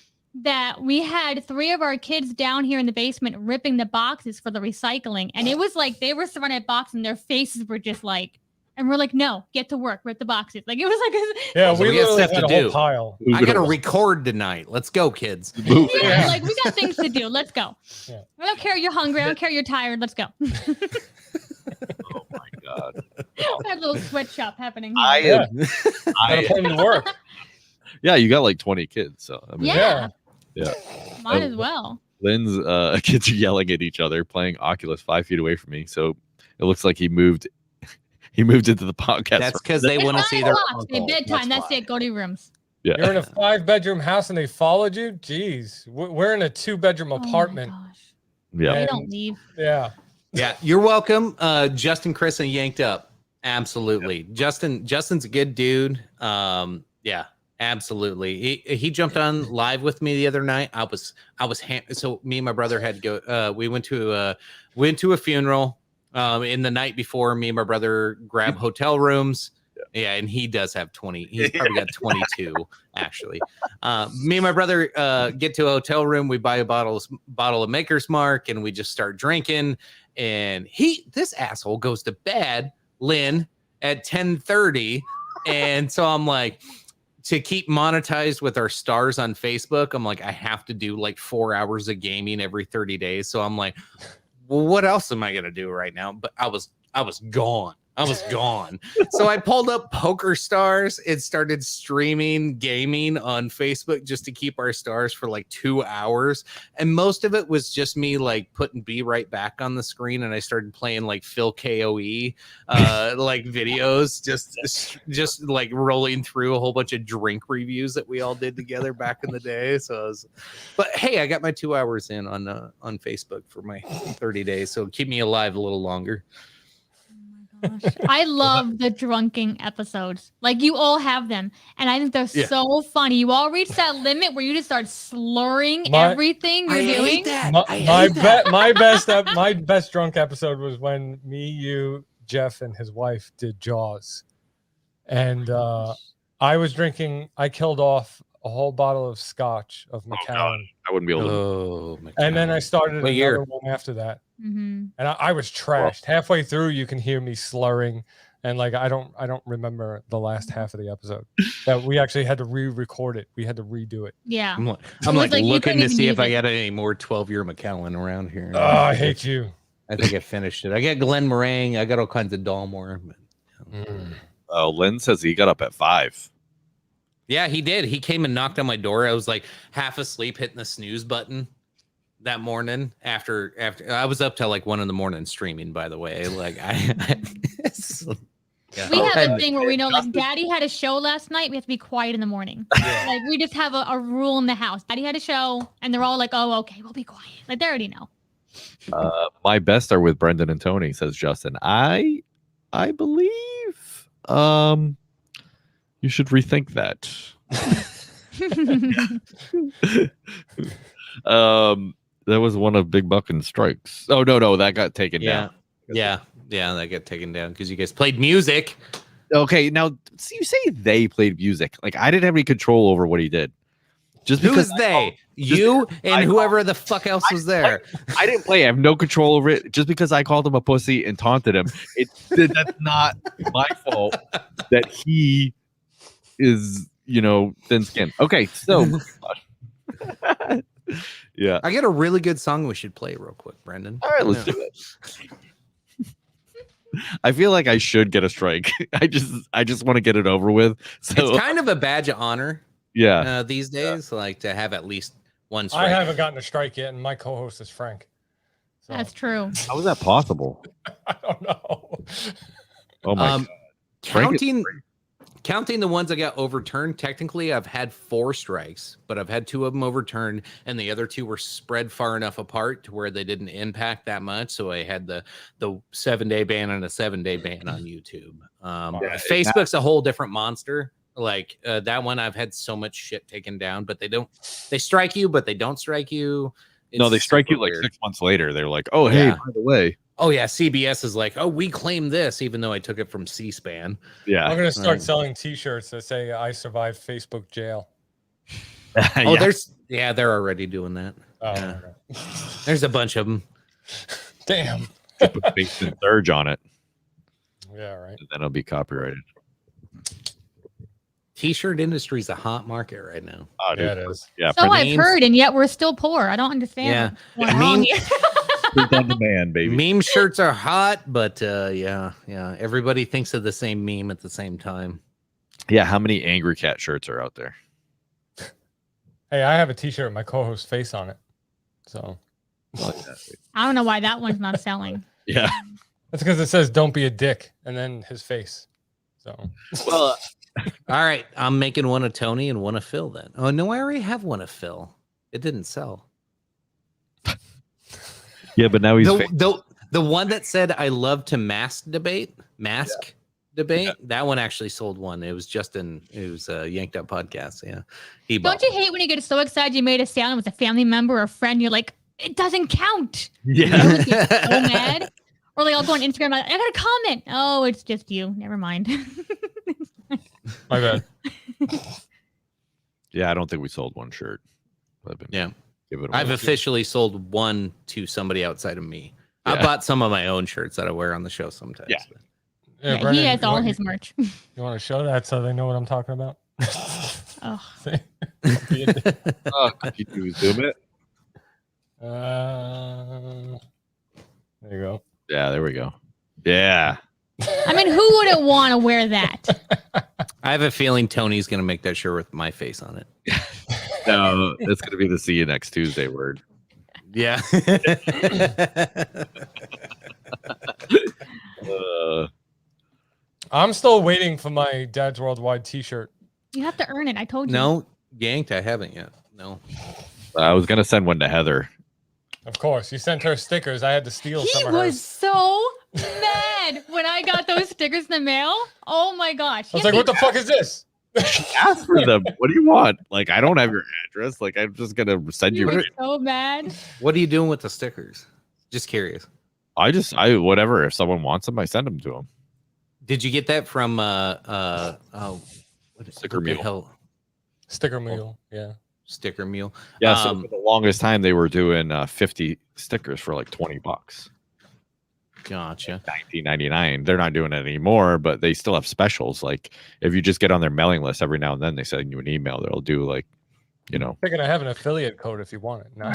that we had 3 of our kids down here in the basement ripping the boxes for the recycling. And it was like they were surrounded by boxes and their faces were just like, and we're like, no, get to work, rip the boxes. Like it was like, we got stuff had to a whole do. pile. I gotta record tonight. Let's go, kids. Like we got things to do. Let's go. I don't care you're hungry. I don't care you're tired. Let's go. Oh my god. We had a little sweatshop happening I here. put them to work. Yeah, you got like 20 kids, so I mean, Yeah. Yeah. Might as well. Lynn's kids are yelling at each other, playing Oculus 5 feet away from me. So it looks like he moved into the podcast. That's because they want to see their uncle. Bedtime. That's it. Go to your rooms. Yeah. You're in a 5-bedroom house and they followed you? Jeez. We're in a 2-bedroom apartment. Oh my gosh. Yeah. They don't leave. Yeah. Yeah, you're welcome. Justin, Chris, and Yanked Up. Absolutely. Yep. Justin's a good dude. Yeah, absolutely. He jumped on live with me the other night. So me and my brother had to go. We went to a funeral. In the night before, me and my brother grabbed hotel rooms. Yeah, and he does have 20. He's probably got 22, actually. Me and my brother get to a hotel room. We buy a bottle of Maker's Mark, and we just start drinking. And this asshole goes to bed, Lynn, at 10:30. And so I'm like, to keep monetized with our stars on Facebook, I'm like, I have to do like 4 hours of gaming every 30 days. So I'm like, well, what else am I gonna do right now? But I was gone. So I pulled up Poker Stars and started streaming gaming on Facebook just to keep our stars for like 2 hours. And most of it was just me like putting B right back on the screen. And I started playing like Phil KOE like videos, just like rolling through a whole bunch of drink reviews that we all did together back in the day. But hey, I got my 2 hours in on Facebook for my 30 days. So keep me alive a little longer. I love the drunken episodes. Like you all have them, and I think they're so funny. You all reach that limit where you just start slurring everything you're doing. My best drunk episode was when me, you, Jeff, and his wife did Jaws, and I was drinking. I killed off a whole bottle of scotch of Macallan. I wouldn't be able to. And then I started another one after that. Mm-hmm. And I was trashed. Halfway through, you can hear me slurring, and like I don't remember the last half of the episode. That we actually had to re-record it. We had to redo it. Yeah, I'm like looking to see if I got any more 12-year Macallan around here. Oh, I hate you. I think I finished it. I got Glen Meringue. I got all kinds of Dalmore. Oh, Lynn says he got up at 5. Yeah, he did. He came and knocked on my door. I was like half asleep, hitting the snooze button that morning. After I was up till like 1 a.m. streaming. By the way, like yeah. We have a thing where we know, like, Daddy had a show last night. We have to be quiet in the morning. Like, we just have a rule in the house. Daddy had a show, and they're all like, "Oh, okay, we'll be quiet." Like, they already know. My best are with Brendan and Tony, says Justin. I believe you should rethink that. That was one of Big Buckin's strikes. Oh no, that got taken down. Yeah, that got taken down because you guys played music. Okay, now you say they played music. Like, I didn't have any control over what he did. Just Who because is they? You and whoever the fuck else was there. I didn't play. I have no control over it. Just because I called him a pussy and taunted him, that's not my fault. That he is, thin skinned. Okay, so yeah. I got a really good song we should play real quick, Brendan. All right, let's do it. I feel like I should get a strike. I just want to get it over with. So It's kind of a badge of honor. Yeah. These days, like to have at least one strike. I haven't gotten a strike yet, and my co-host is Frank. So, That's true. How is that possible? I don't know. Oh my God. Frank is Counting the ones that got overturned, technically I've had 4 strikes, but I've had 2 of them overturned, and the other 2 were spread far enough apart to where they didn't impact that much. So I had the 7-day ban and a 7-day ban on YouTube. Facebook's a whole different monster. Like that one, I've had so much shit taken down, but they strike you, but they don't strike you. No, they strike you super like weird. 6 months later. They're like, oh, hey, Yeah. by the way. Oh yeah, CBS is like, oh, we claim this, even though I took it from C-SPAN. Yeah. I'm gonna start selling T-shirts that say "I survived Facebook jail." Oh, they're already doing that. Oh, Yeah. okay. There's a bunch of them. Damn. Put Basement Surge on it, Yeah, right. and then it'll be copyrighted. T-shirt industry is a hot market right now. Oh, dude. Yeah, it is. Yeah, So I've memes- heard, and yet we're still poor. I don't understand. Yeah. what's Yeah, wrong meme- here. print on demand, baby. Meme shirts are hot, but yeah. Everybody thinks of the same meme at the same time. Yeah, how many Angry Cat shirts are out there? Hey, I have a T-shirt with my co-host's face on it. So I don't know why that one's not selling. Yeah. that's because it says "Don't be a dick" and then his face. So Well, All right, I'm making one of Tony and one of Phil then. Oh no, I already have one of Phil. It didn't sell. yeah, but now he's The one that said I love to mask debate. That one actually sold one. It was Justin. It was a Yanked Up podcast. Yeah, he bought. Don't you hate when you get so excited you made a sound and it was a family member or a friend? You're like, it doesn't count. yeah. You get so mad. Or like I'll go on Instagram, like, I got a comment. Oh, it's just you. Never mind. my bad. Yeah, I don't think we sold one shirt. Yeah. Give it I've away. officially sold one to somebody outside of me. I Yeah. bought some of my own shirts that I wear on the show sometimes. Yeah. Yeah, Brendan, he has you all want- his merch. You want to show that so they know what I'm talking about? Oh. Oh, could you zoom it? There you go. Yeah, there we go. Yeah. I mean, who wouldn't want to wear that? I have a feeling Tony's going to make that shirt with my face on it. No, it's gonna be the see you next Tuesday word. Yeah. I'm still waiting for my Dad's Worldwide T-shirt. You have to earn it. I told you. No, Yanked, I haven't yet. No. I was gonna send one to Heather. Of course, you sent her stickers. I had to steal He some of was hers. so mad when I got those stickers in the mail. Oh my gosh. I was like, "What the fuck is this?" Ask for them. What do you want? Like, I don't have your address. Like, I'm just gonna send He you. was so mad. What are you doing with the stickers? Just curious. I whatever. If someone wants them, I send them to them. Did you get that from what Sticker the Mule. hell? Sticker mule. Yeah. Sticker Mule. Yeah. So for the longest time, they were doing 50 stickers for like $20. Gotcha. $19.99. They're not doing it anymore, but they still have specials. Like if you just get on their mailing list every now and then, they send you an email. They'll do like, They're gonna have an affiliate code if you want it. No.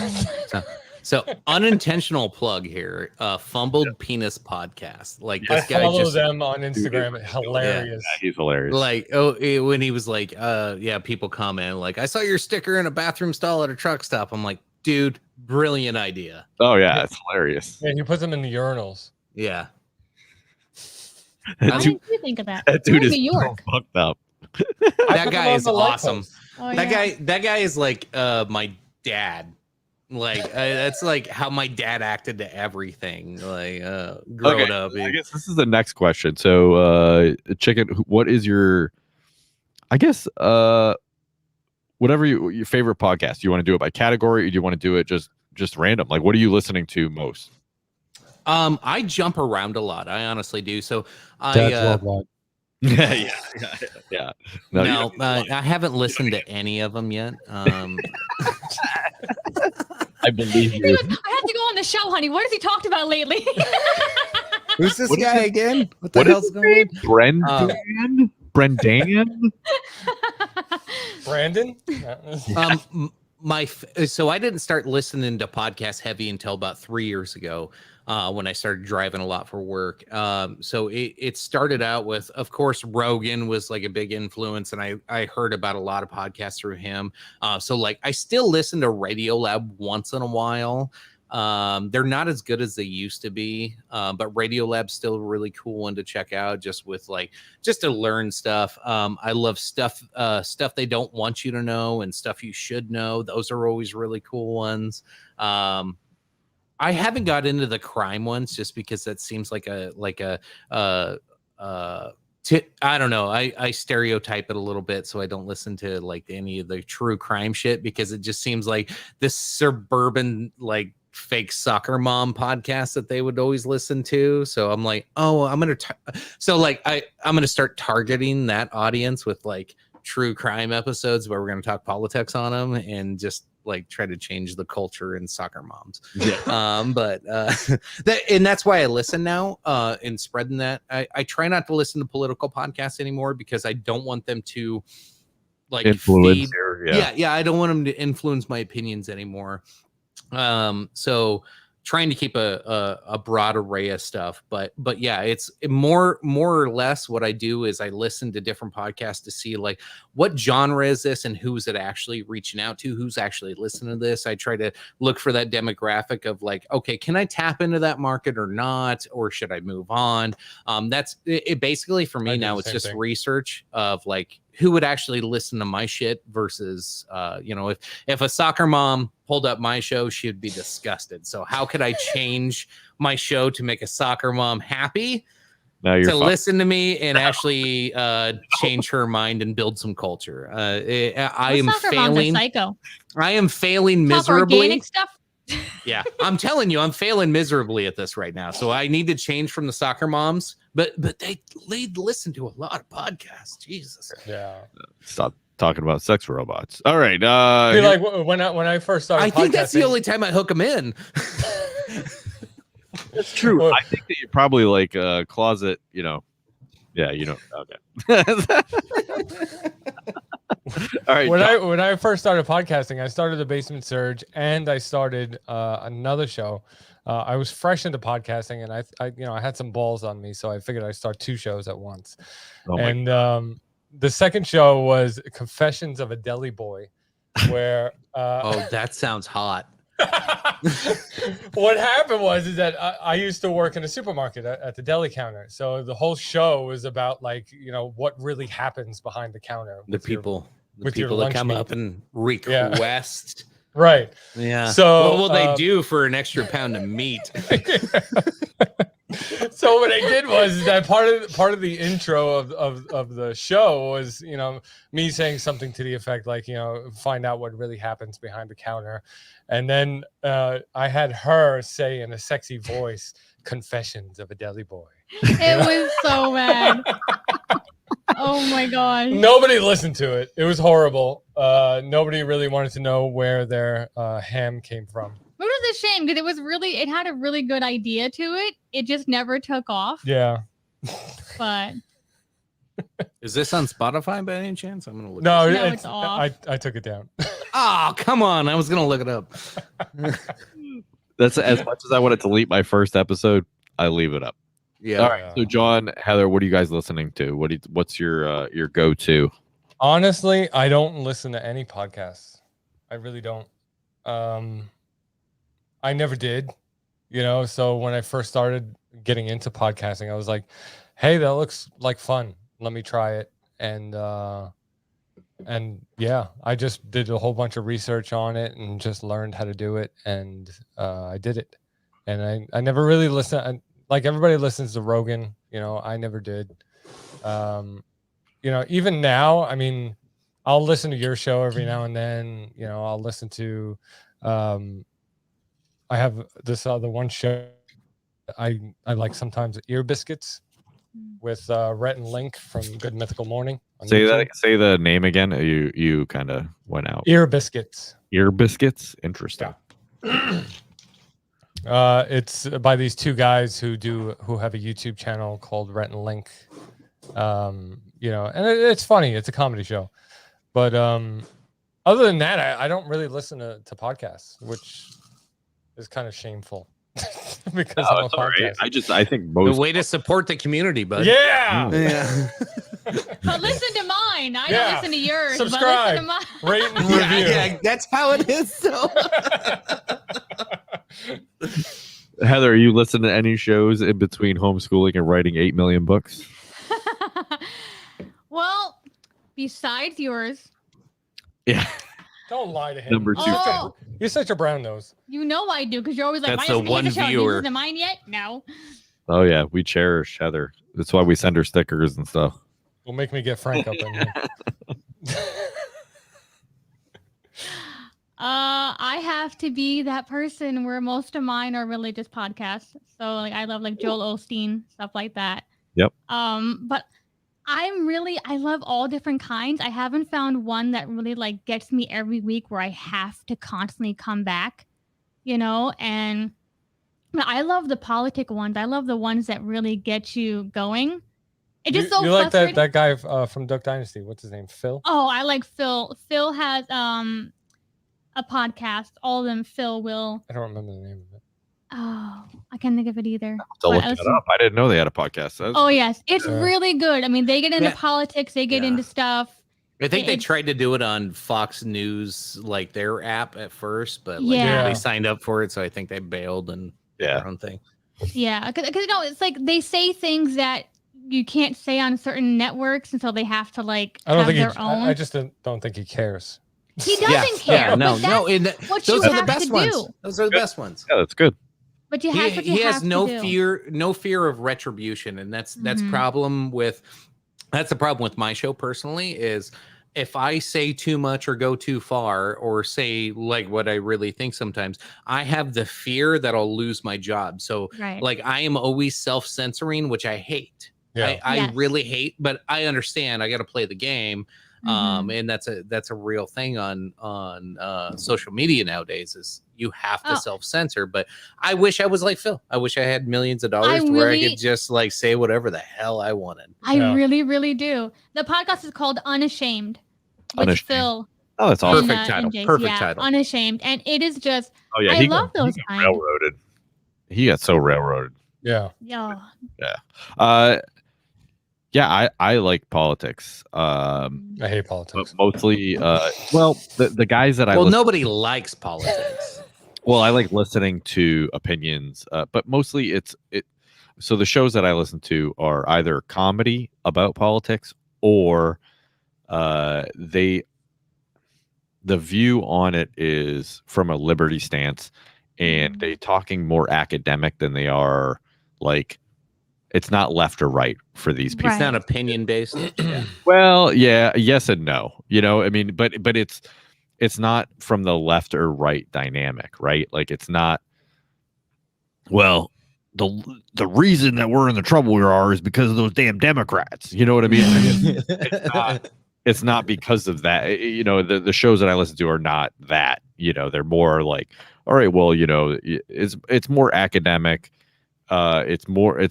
So unintentional plug here. Fumbled Penis Podcast. Like I this guy follow just them on Instagram. Hilarious. Yeah, he's hilarious. like when he was like, yeah, people comment like, I saw your sticker in a bathroom stall at a truck stop. I'm like, dude, brilliant idea. Oh yeah, it's hilarious. Yeah, he puts them in the urinals. Yeah. Why That did you think of that? dude We're in is New so York. fucked up. I That put them guy on is the like awesome. post. Oh, That yeah. guy is like my dad. Like that's like how my dad acted to everything. Like growing Okay, up. I guess this is the next question. So, Chicken, what is your, I guess, whatever your favorite podcast? Do you want to do it by category, or do you want to do it just random? Like, what are you listening to most? I jump around a lot. I honestly do. So Dad's worldwide. Yeah. no, I haven't listened to any of them yet. I believe He you. goes, I have to go on the show, honey. What has he talked about lately? Who's this What is guy it? again? What the What is hell's his going name? on? Brendan? Brandon? So I didn't start listening to podcasts heavy until about 3 years ago, when I started driving a lot for work. So it started out with, of course, Rogan was like a big influence, and I heard about a lot of podcasts through him. So like I still listen to Radiolab once in a while. They're not as good as they used to be, but Radiolab's still a really cool one to check out, just to learn stuff. I love stuff they don't want you to know and stuff you should know. Those are always really cool ones. I haven't got into the crime ones just because that seems like I don't know. I stereotype it a little bit, so I don't listen to like any of the true crime shit, because it just seems like this suburban like fake soccer mom podcast that they would always listen to. So I'm like, oh, I'm gonna start targeting that audience with like true crime episodes where we're gonna talk politics on them and just like try to change the culture in soccer moms. But that's why I listen now, in spreading that. I try not to listen to political podcasts anymore because I don't want them to like Influence. I don't want them to influence my opinions anymore. So trying to keep a broad array of stuff, but yeah, it's more or less what I do is I listen to different podcasts to see like what genre is this and who's it actually reaching out to, who's actually listening to this. I try to look for that demographic of like, okay, can I tap into that market or not, or should I move on? That's it basically for me now. It's just research of like who would actually listen to my shit versus if a soccer mom pulled up my show, she'd be disgusted. So how could I change my show to make a soccer mom happy to listen to me and actually change her mind and build some culture? I am failing. Psycho. I am failing Top miserably. organic stuff. Yeah, I'm telling you, I'm failing miserably at this right now. So I need to change from the soccer moms, but they listen to a lot of podcasts. Jesus. Yeah. Stop talking about sex robots. All right. Like when I first started, I think that's the only time I hook them in. It's true. Well, I think that you probably like a closet. Yeah. Okay. All right. When I first started podcasting, I started the Basement Surge, and I started another show. I was fresh into podcasting, and I had some balls on me, so I figured I'd start two shows at once. And the second show was Confessions of a Deli Boy, where oh, that sounds hot. What happened was that I used to work in a supermarket at the deli counter, so the whole show was about like what really happens behind the counter. The people with your that lunch come meat. up and request. Right. Yeah. So what will they do for an extra pound of meat? So what I did was that part of the intro of the show was me saying something to the effect like find out what really happens behind the counter, and then I had her say in a sexy voice, "Confessions of a Deli Boy." It was so bad. Oh my gosh. Nobody listened to it. It was horrible. Nobody really wanted to know where their ham came from. It was a shame because it had a really good idea to it. It just never took off. Yeah. But Is this on Spotify by any chance? I'm gonna look. No, No, it's off. I took it down. Oh, come on! I was gonna look it up. That's as much as I want to delete my first episode. I leave it up. Yeah. All right. So John, Heather, what are you guys listening to? What's your go-to? Honestly, I don't listen to any podcasts. I really don't. I never did, so when I first started getting into podcasting, I was like, hey, that looks like fun. Let me try it. And yeah, I just did a whole bunch of research on it and just learned how to do it. And I did it. And I never really listened. Like everybody listens to Rogan, I never did. Even now, I mean, I'll listen to your show every now and then. I'll listen to. I have this other one show I like sometimes, Ear Biscuits, with Rhett and Link from Good Mythical Morning. Say the name again. You kind of went out. Ear Biscuits. Ear Biscuits. Interesting. Yeah. It's by these two guys who have a YouTube channel called Rhett and Link. And it's funny. It's a comedy show, but other than that, I don't really listen to podcasts, which is kind of shameful because I'm a podcast. Right. I think most the way to support the community, bud. Yeah. But listen to mine. I don't listen to yours. Subscribe, but listen to mine. rate and review. Yeah, that's how it is. So. Heather, are you listening to any shows in between homeschooling and writing 8 million books? Well, besides yours. Yeah. Don't lie to him. Number 2. Oh, You're such a brown nose. you know I do, because you're always like, That's "Why the isn't one the show? Have you viewer. listened to mine yet?" No. Oh yeah, we cherish Heather. That's why we send her stickers and stuff. Will make me get Frank up in here. I have to be that person where most of mine are religious podcasts. So like I love like Joel Osteen, stuff like that. Yep. But I love all different kinds. I haven't found one that really like gets me every week where I have to constantly come back, and I love the politic ones. I love the ones that really get you going. It's just so you like frustrating. that guy from Duck Dynasty. What's his name? Phil? Oh, I like Phil. Phil has a podcast. All of them. Phil will. I don't remember the name of it. Oh, I can't think of it either. So But look I it listen- up. I didn't know they had a podcast. Oh yes, it's Yeah. really good. I mean, they get into Yeah. politics. They get Yeah. into stuff. I think they It- tried to do it on Fox News, like their app at first, but like Yeah. they signed up for it, so I think they bailed and did Yeah. their own thing. Yeah, because it's like they say things that you can't say on certain networks, and so they have to like I don't have think their own. I just don't think he cares. He doesn't care. Yeah, no, but no. that's And what those you are the have best to ones. do. Those are the best ones. Yeah, that's good. But you have what you He have has to no do. no fear of retribution, and that's Mhm. the problem with my show personally is if I say too much or go too far or say like what I really think sometimes, I have the fear that I'll lose my job. So Right. like I am always self-censoring, which I hate. Yeah. I Yes. really hate, but I understand I got to play the game. Mhm. And that's a real thing on social media nowadays is you have to Oh. self-censor. But I wish I was like Phil. I wish I had millions of dollars I to where I really- could just like say whatever the hell I wanted. I Yeah. really, really do. The podcast is called Unashamed. With Unashamed. Phil. Oh, that's awesome. Perfect title. Jace. Perfect Yeah, title. Unashamed, and it is just. Oh yeah, I love those he got kind. railroaded. He got so railroaded. Yeah. Yeah. Yeah, I like politics. I hate But politics. mostly, the guys that I Well, listen, nobody likes politics. I like listening to opinions, but mostly it. So the shows that I listen to are either comedy about politics or the view on it is from a liberty stance, and they talking more academic than they are like. It's not left or right for these people. Right. It's not opinion based. Well, yeah, yes and no. I mean, but it's not from the left or right dynamic, right? Like it's not. Well, the reason that we're in the trouble we are is because of those damn Democrats. You know what I mean? It's not because of that. The shows that I listen to are not that. They're more like, all right, well, it's more academic. It's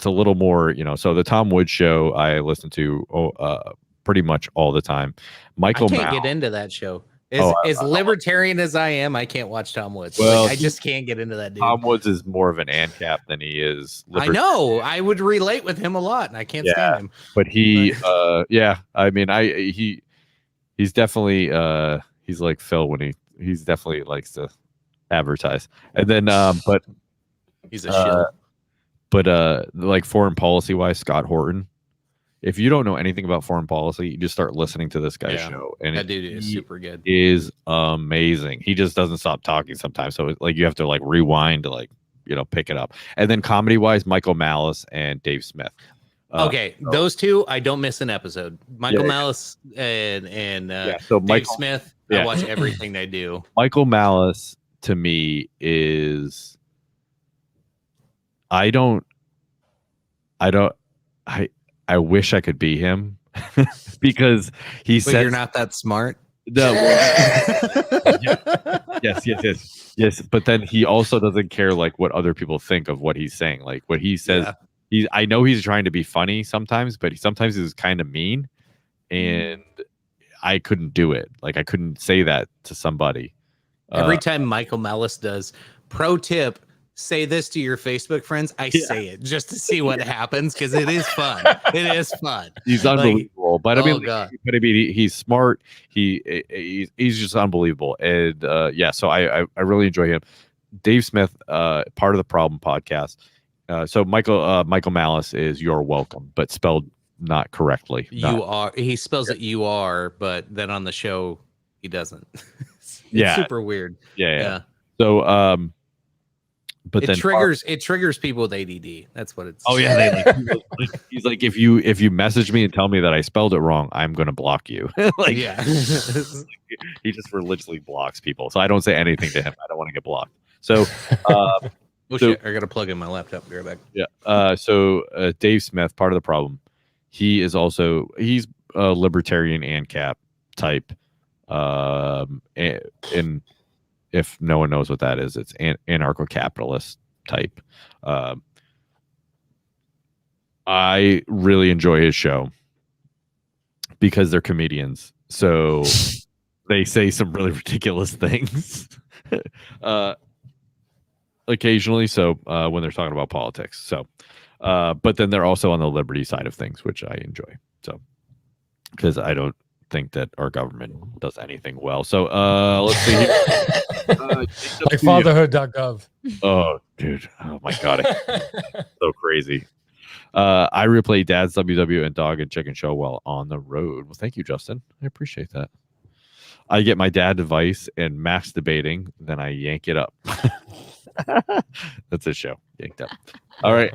a little more, so the Tom Woods show I listen to pretty much all the time. I Michael can't Mao. get into that show. As libertarian as I am, I can't watch Tom Woods. Well, I just can't get into that dude. Tom Woods is more of an ANCAP than he is. I know. I would relate with him a lot, and I can't stand him. But he, I mean, he's definitely, he's like Phil when he's definitely likes to advertise. And then, but he's a shill. But like foreign policy wise, Scott Horton. If you don't know anything about foreign policy, you just start listening to this guy's show, and that dude is super good. Is amazing. He just doesn't stop talking sometimes, so like you have to like rewind to like pick it up. And then comedy wise, Michael Malice and Dave Smith. Okay, those two I don't miss an episode. Michael Malice and Dave Smith. I watch everything they do. Michael Malice to me is I wish I could be him because he said you're not that smart. No. Yes. But then he also doesn't care like what other people think of what he's saying. Like what he says, I know he's trying to be funny sometimes, but sometimes he's kind of mean, and I couldn't do it. Like I couldn't say that to somebody. Every time Michael Malice does, pro tip. Say this to your Facebook friends. I say it just to see what happens because it is fun. It is fun. He's unbelievable, but I mean, he's smart. He's just unbelievable, and so I really enjoy him. Dave Smith, part of the Problem podcast. So Michael Malice is You're Welcome, but spelled not correctly. He spells it you are, but then on the show he doesn't. It's super weird. Yeah. So but it triggers people with ADD. That's what it's. Oh yeah, he's like if you message me and tell me that I spelled it wrong, I'm gonna block you. He just religiously blocks people, so I don't say anything to him. I don't want to get blocked. So, shit, I gotta plug in my laptop. Be right back. Yeah. So Dave Smith, part of the Problem, he's a libertarian ANCAP type, and if no one knows what that is, it's anarcho-capitalist type. I really enjoy his show because they're comedians. So they say some really ridiculous things occasionally. So when they're talking about politics. So, but then they're also on the liberty side of things, which I enjoy. So, because I don't think that our government does anything well. So let's see here. Like fatherhood.gov. Oh, dude. Oh my God. So crazy. I replay Dad's WW and Dog and Chicken Show while on the road. Well, thank you, Justin. I appreciate that. I get my dad advice and max debating, then I yank it up. That's a show. Yanked up. All right.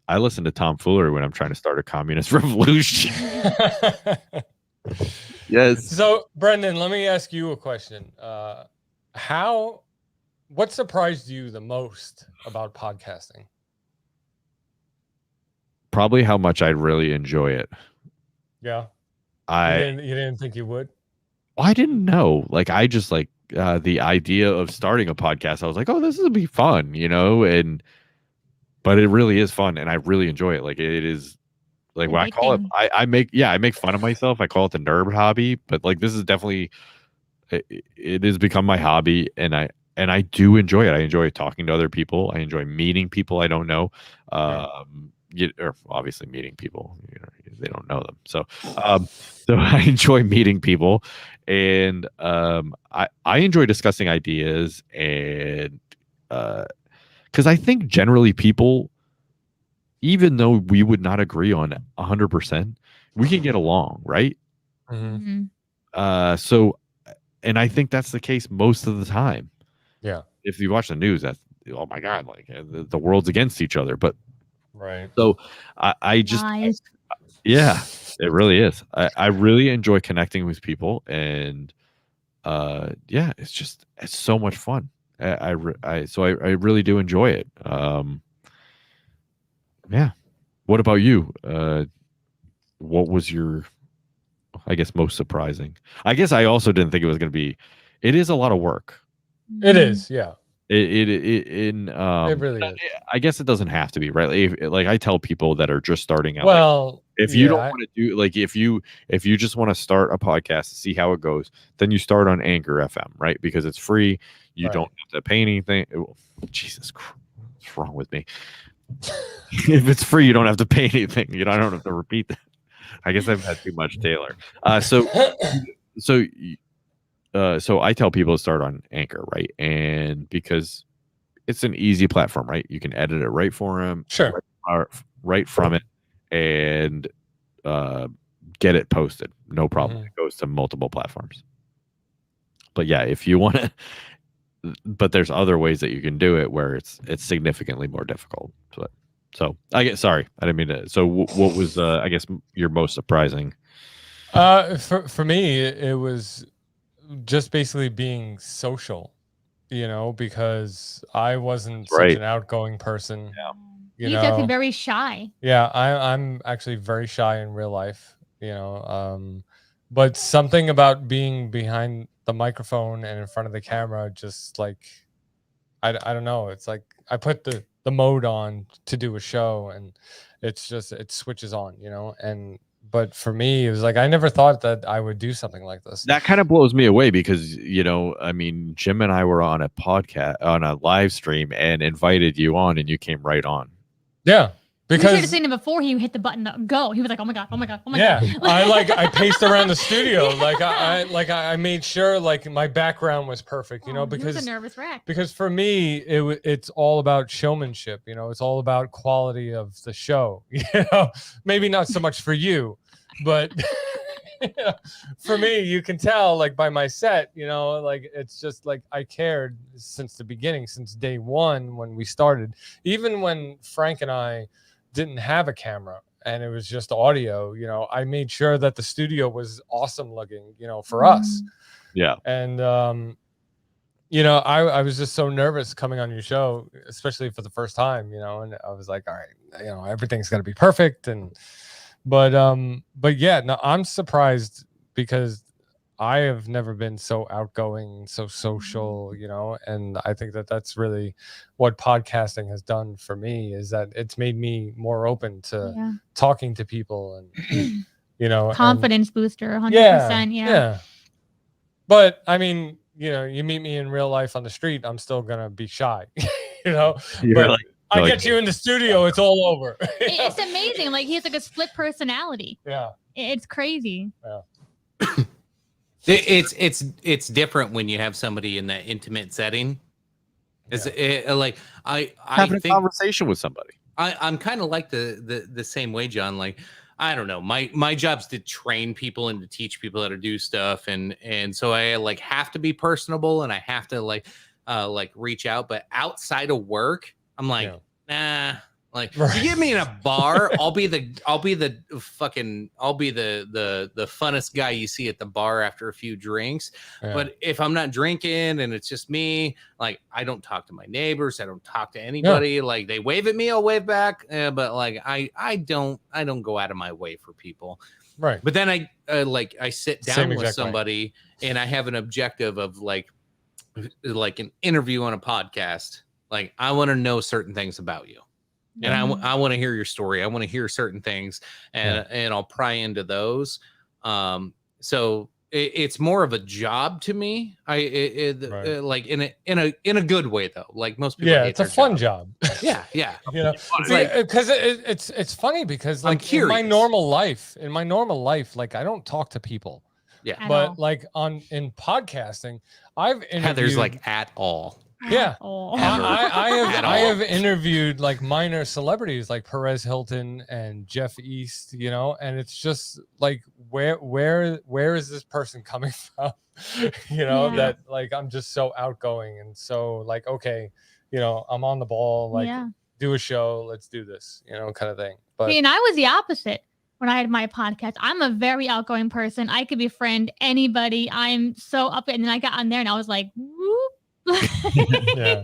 I listen to Tom Fuller when I'm trying to start a communist revolution. Yes. So, Brendan, let me ask you a question. What surprised you the most about podcasting? Probably how much I really enjoy it. Yeah. You didn't think you would? I didn't know. Like, I just like the idea of starting a podcast. I was like, oh, this will be fun, but it really is fun, and I really enjoy it. Like, it is. Like when I call it, I make fun of myself. I call it the nerd hobby, but like this is definitely, it has become my hobby, and I do enjoy it. I enjoy talking to other people. I enjoy meeting people I don't know, or obviously meeting people. They don't know them, so I enjoy meeting people, and I enjoy discussing ideas, and because I think generally people, even though we would not agree on 100%, we can get along, right? Mm-hmm. So, and I think that's the case most of the time. Yeah. If you watch the news, that's, oh my God, like the world's against each other. But right. So I just, yeah, it really is. I really enjoy connecting with people, and it's so much fun. I really do enjoy it. Yeah. What about you? What was your, I guess, most surprising? I guess I also didn't think it was going to be. It is a lot of work. It is, yeah. It really is. I guess it doesn't have to be, right? Like I tell people that are just starting out, like, Well, if you don't yeah, want to do, like, if you just want to start a podcast to see how it goes, then you start on Anchor FM, right? Because it's free. You Right. don't have to pay anything. Jesus Christ, what's wrong with me? If it's free, you don't have to pay anything. You know, I don't have to repeat that. I guess I've had too much Taylor. So I tell people to start on Anchor, right? And because it's an easy platform, right? You can edit it right for them, Sure. right from it, and get it posted. No problem. Mhm. It goes to multiple platforms. But yeah, if you want to, but there's other ways that you can do it where it's significantly more difficult. So I get, sorry, I didn't mean to. So what was I guess your most surprising? For me, it was just basically being social, because I wasn't such Right. an outgoing person. Yeah. You He's actually know, very shy. yeah, I'm actually very shy in real life, but something about being behind the microphone and in front of the camera, just like, I don't know. It's like I put the mode on to do a show and it's just, it switches on, but for me, it was like, I never thought that I would do something like this. That kind of blows me away because, I mean, Jim and I were on a podcast, on a live stream, and invited you on, and you came right on. Yeah. You should have Because seen him before he hit the button to go. He was like, "Oh my god, oh my god, oh my yeah, god." I paced around the studio. Like I made sure like my background was perfect, He was because a nervous wreck. because for me it's all about showmanship. It's all about quality of the show. Maybe not so much for you, but for me, you can tell like by my set. Like it's just like I cared since the beginning, since day one when we started. Even when Frank and I didn't have a camera and it was just audio, I made sure that the studio was awesome looking, for us. Yeah. And I was just so nervous coming on your show, especially for the first time, and I was like, all right, everything's gonna be perfect. But yeah, no, I'm surprised because I have never been so outgoing, so social, and I think that that's really what podcasting has done for me, is that it's made me more open to Yeah. talking to people and, and- Confidence booster, 100%. yeah, Yeah. But I mean, you meet me in real life on the street, I'm still gonna be shy, You're but like, I like- get you in the studio, it's all over. It's amazing. Like he has like a split personality. Yeah. It's crazy. It's different when you have somebody in that intimate setting. Like I having a think conversation with somebody. I'm kind of like the same way, John. Like, I don't know, my job's to train people and to teach people how to do stuff, and so I like have to be personable and I have to like reach out. But outside of work, I'm like, nah. Like, you get me in a bar, I'll be the funnest guy you see at the bar after a few drinks. Yeah. But if I'm not drinking and it's just me, like, I don't talk to my neighbors, I don't talk to anybody. Like, they wave at me, I'll wave back. But like, I don't go out of my way for people. Right. But then I sit down Same with exact way. somebody and I have an objective of like an interview on a podcast. Like, I want to know certain things about you. And I want to hear your story. I want to hear certain things, and I'll pry into those. So it's more of a job to me. Right. Like in a good way though. Like most people. Yeah, hate it's a their fun job. Yeah, yeah. It's like- because it's funny because I'm like in my curious. normal life, like I don't talk to people, Yeah. At but all. like in podcasting, I've interviewed. Heather's like at all. Yeah. Oh. Ever. I At I all. have interviewed like minor celebrities like Perez Hilton and Jeff East, and it's just like where is this person coming from? Yeah. That like I'm just so outgoing and so like, okay, I'm on the ball, like Yeah. do a show, let's do this, kind of thing. But See, and I was the opposite when I had my podcast. I'm a very outgoing person. I could befriend anybody. I'm so up, and then I got on there and I was like, whoop. Yeah.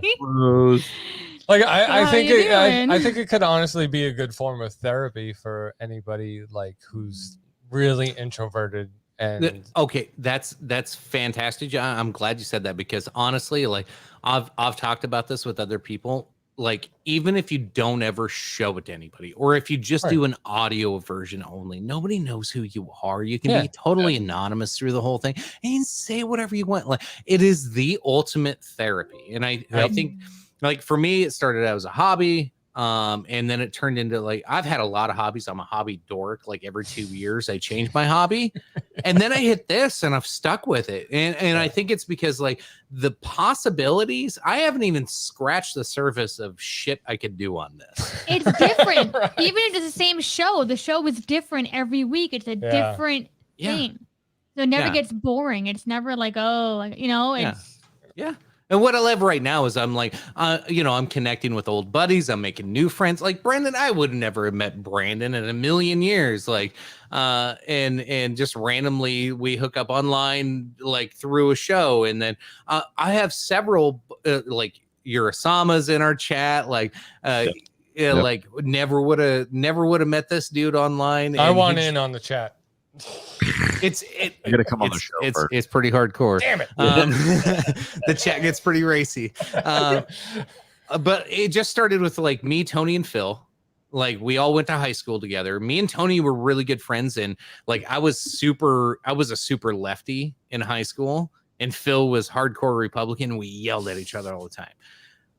Like I How think you I doing? think it could honestly be a good form of therapy for anybody like who's really introverted And Okay, that's fantastic, John. I'm glad you said that because honestly, like I've talked about this with other people. Like even if you don't ever show it to anybody, or if you just Right. do an audio version only, nobody knows who you are. You can Yeah. be totally anonymous through the whole thing and you can say whatever you want. Like it is the ultimate therapy. And I Yep. think like for me, it started out as a hobby. And then it turned into like I've had a lot of hobbies. I'm a hobby dork. Like every 2 years, I change my hobby, and then I hit this, and I've stuck with it. And I think it's because like the possibilities. I haven't even scratched the surface of shit I could do on this. It's different. Right. Even if it's the same show, the show is different every week. It's a Yeah. different Yeah, thing. So it never Yeah. gets boring. It's never like, oh, like, you know, Yeah. it's yeah. And what I love right now is I'm like, I'm connecting with old buddies. I'm making new friends. Like Brandon, I would never have met Brandon in a million years. Like, and just randomly we hook up online, like through a show. And then I have several, like your Osamas in our chat. Like, Yep. like never would have met this dude online. I and want he- in on the chat. I gotta come on the show first. it's pretty hardcore. Damn it. The chat gets pretty racy. But it just started with like me, Tony, and Phil. Like we all went to high school together. Me and Tony were really good friends, and like I was a super lefty in high school, and Phil was hardcore Republican. We yelled at each other all the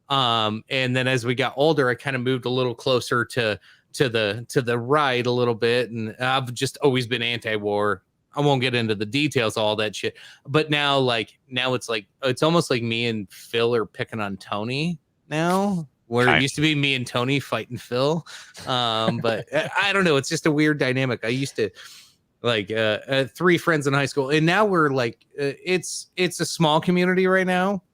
time. And then as we got older, I kind of moved a little closer to the right a little bit, and I've just always been anti-war. I won't get into the details, all that shit. But now it's like it's almost like me and Phil are picking on Tony now, where it used to be me and Tony fighting Phil. But I don't know. It's just a weird dynamic. I used to like 3 friends in high school, and now we're like it's a small community right now,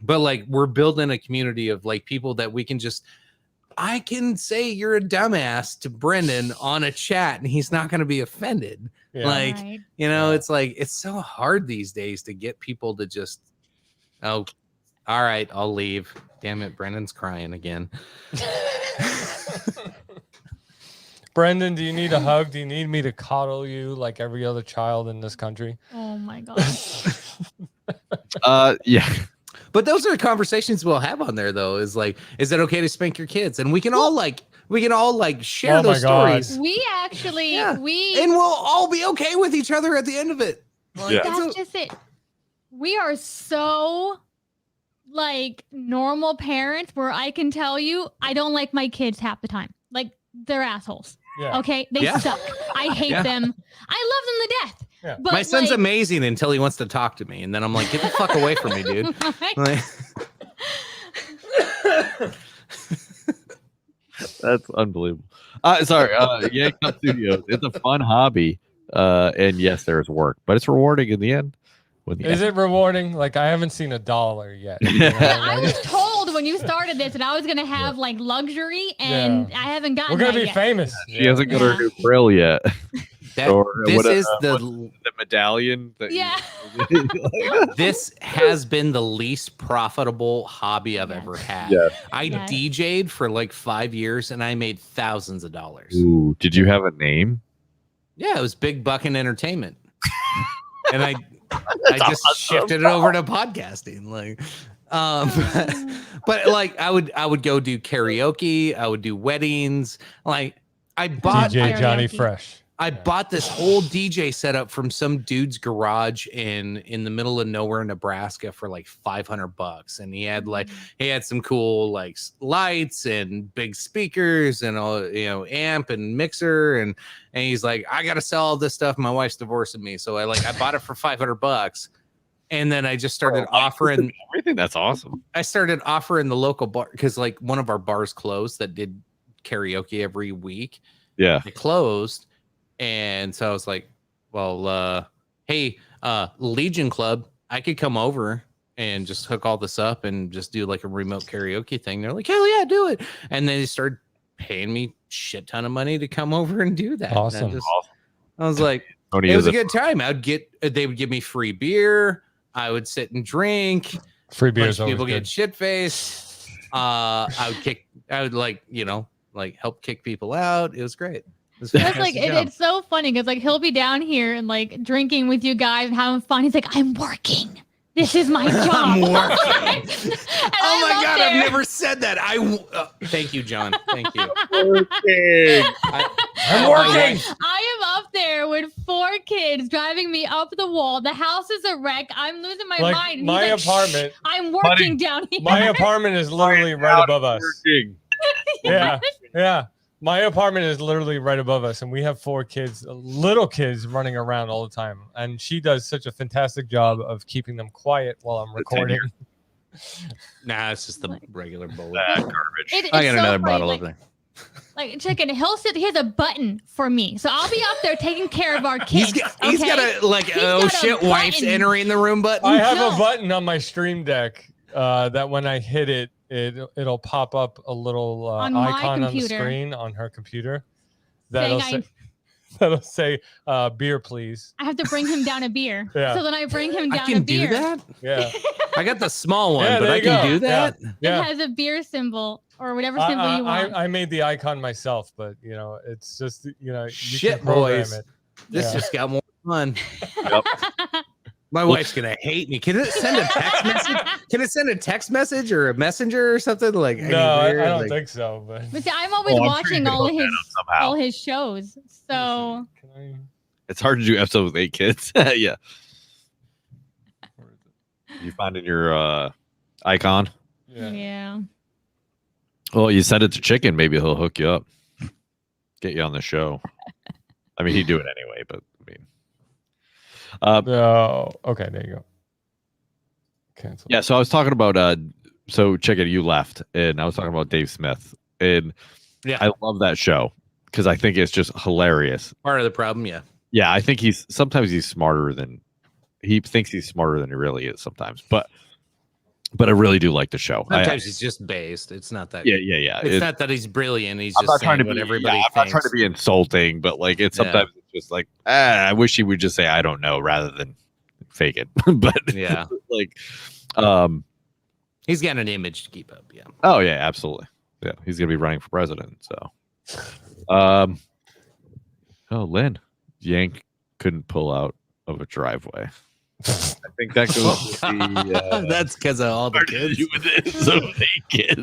but like we're building a community of like people that we can just. I can say you're a dumbass to Brendan on a chat and he's not going to be offended. Yeah. Like, right. it's Yeah. like, it's so hard these days to get people to just, oh, all right, I'll leave. Damn it. Brendan's crying again. Brendan, do you need a hug? Do you need me to coddle you like every other child in this country? Oh my god. Yeah. But those are the conversations we'll have on there though, is like, is it okay to spank your kids? And we can all share Oh my those God. stories We actually Yeah. and we we'll all be okay with each other at the end of it. Like, Yeah. that's just it. We are so like normal parents where I can tell you I don't like my kids half the time. Like they're assholes. Yeah. Okay. They Yeah. suck. I hate Yeah. them. I love them to death. Yeah. But My son's like, amazing until he wants to talk to me. And then I'm like, get the fuck away from me, dude. Like, That's unbelievable. Sorry, Yank Up Studios. It's a fun hobby. And yes, there's work, but it's rewarding in the end. When the Is it rewarding? Like I haven't seen $1 yet. you know, Yeah, I like- was told when you started this that I was gonna have like luxury, and I haven't gotten We're gonna that be yet. famous. She hasn't got her Yeah. new grill yet. this what, is the medallion. That Yeah. this has been the least profitable hobby I've ever had. Yeah. I Yes. DJ'd for like 5 years and I made thousands of dollars. Ooh, did you have a name? Yeah, it was Big Bucking Entertainment. And I just shifted it over to podcasting. Like but like I would go do karaoke, I would do weddings. Like I bought DJ Johnny Karaoke. Fresh. I bought this whole DJ setup from some dude's garage in the middle of nowhere, Nebraska for like $500. And he had some cool like lights and big speakers and amp and mixer. And he's like, I got to sell all this stuff. My wife's divorcing me. So I bought it for $500. And then I just started offering everything. That's awesome. I started offering the local bar because like one of our bars closed that did karaoke every week. Yeah. It closed. And so I was like, well, hey, Legion Club, I could come over and just hook all this up and just do like a remote karaoke thing. They're like, hell yeah, do it. And then they started paying me shit ton of money to come over and do that. And Awesome. I was like, Tony it is was a good time. They would give me free beer. I would sit and drink. Free Bunch beers of always people good. get shit faced. I would help kick people out. It was great. It's That's fantastic like job. it's so funny because like he'll be down here and like drinking with you guys and having fun. He's like, I'm working. This is my job. I'm working. And Oh my I'm up god, there. I've never said that. Thank you, John. Thank you. I'm working. I am up there with 4 kids driving me up the wall. The house is a wreck. I'm losing my Like mind. And my he's like, apartment. "Shh, I'm working down here. My apartment is literally right above us. Working. Yeah, yeah. My apartment is literally right above us, and we have 4 kids, little kids, running around all the time. And she does such a fantastic job of keeping them quiet while I'm recording. Nah, it's just the regular bullet. Garbage. It's I got so another funny, bottle like, over there. Like chicken, he has a button for me, so I'll be up there taking care of our He's kids. got okay? a like He's oh got a shit, wife's button. entering the room button. I have No. a button on my Stream Deck that when I hit it, it'll pop up a little On my icon on the computer. screen on her computer. Saying That'll say beer, please. I have to bring him down a beer. Yeah. So then I bring him I down can a do beer. that. Yeah, I got the small one, Yeah, but there I you can go. do that. It yeah. has a beer symbol or whatever symbol you want. I made the icon myself, but you know, it's just you Shit, can program boys. it. This Yeah. just got more fun. Yep. My wife's gonna hate me. Can it send a text message? Can it send a text message or a messenger or something like? No, I anywhere? don't Like- think so. But But see, I'm always Oh, I'm sure you watching can all hook that up all somehow. his shows. So Can I? It's hard to do episodes with 8 kids. Yeah. Where is it? You find in your icon. yeah. Well, you send it to Chicken. Maybe he'll hook you up, get you on the show. I mean, he'd do it anyway, but I mean, No. Okay, there you go. Cancel. yeah. So I was talking about so Chicken, you left, and I was talking about Dave Smith, and Yeah. I love that show because I think it's just hilarious. Part of the problem, yeah. Yeah, I think sometimes he's smarter than he thinks he's smarter than he really is sometimes, but I really do like the show. Sometimes he's just based. It's not that. Yeah. It's not that he's brilliant. He's I'm just not trying to saying what be. everybody I'm thinks. not trying to be insulting, but like it's Yeah. sometimes it's just like I wish he would just say I don't know rather than fake it. But Yeah. like, He's got an image to keep up. Yeah. oh yeah, absolutely. Yeah, he's gonna be running for president. So, oh Lynn, Yank couldn't pull out of a driveway. I think that goes with the. That's because of all the kids. So many kids.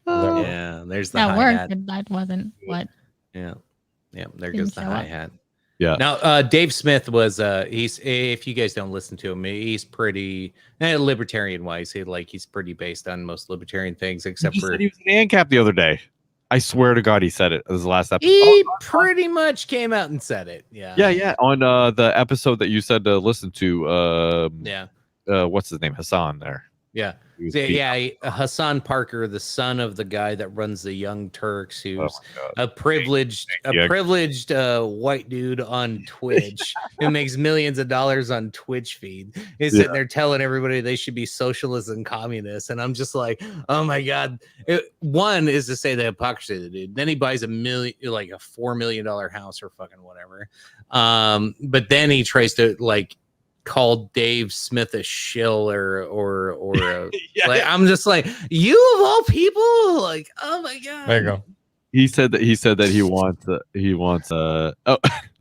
Yeah, there's the That hi worked, hat. but that wasn't what. Yeah, there Didn't goes the show hi up. hat. Yeah. Now, Dave Smith was he's if you guys don't listen to him, he's pretty libertarian wise. He's pretty based on most libertarian things, except He for said he was an ANCAP the other day. I swear to God, he said it. It was the last episode. he pretty much came out and said it. Yeah, Yeah. On the episode that you said to listen to, yeah, what's his name? Hassan there. yeah. He was Yeah, Hassan Parker, the son of the guy that runs the Young Turks, who's Oh my God. a privileged white dude on Twitch who makes millions of dollars on Twitch feed. He's sitting there telling everybody they should be socialists and communists, and I'm just like, oh my god. One is to say the hypocrisy of the dude. Then he buys a $4 million house or fucking whatever. But then he tries to call Dave Smith a shill or a, I'm just like, you of all people, like, oh my god. There you go. He said that he wants oh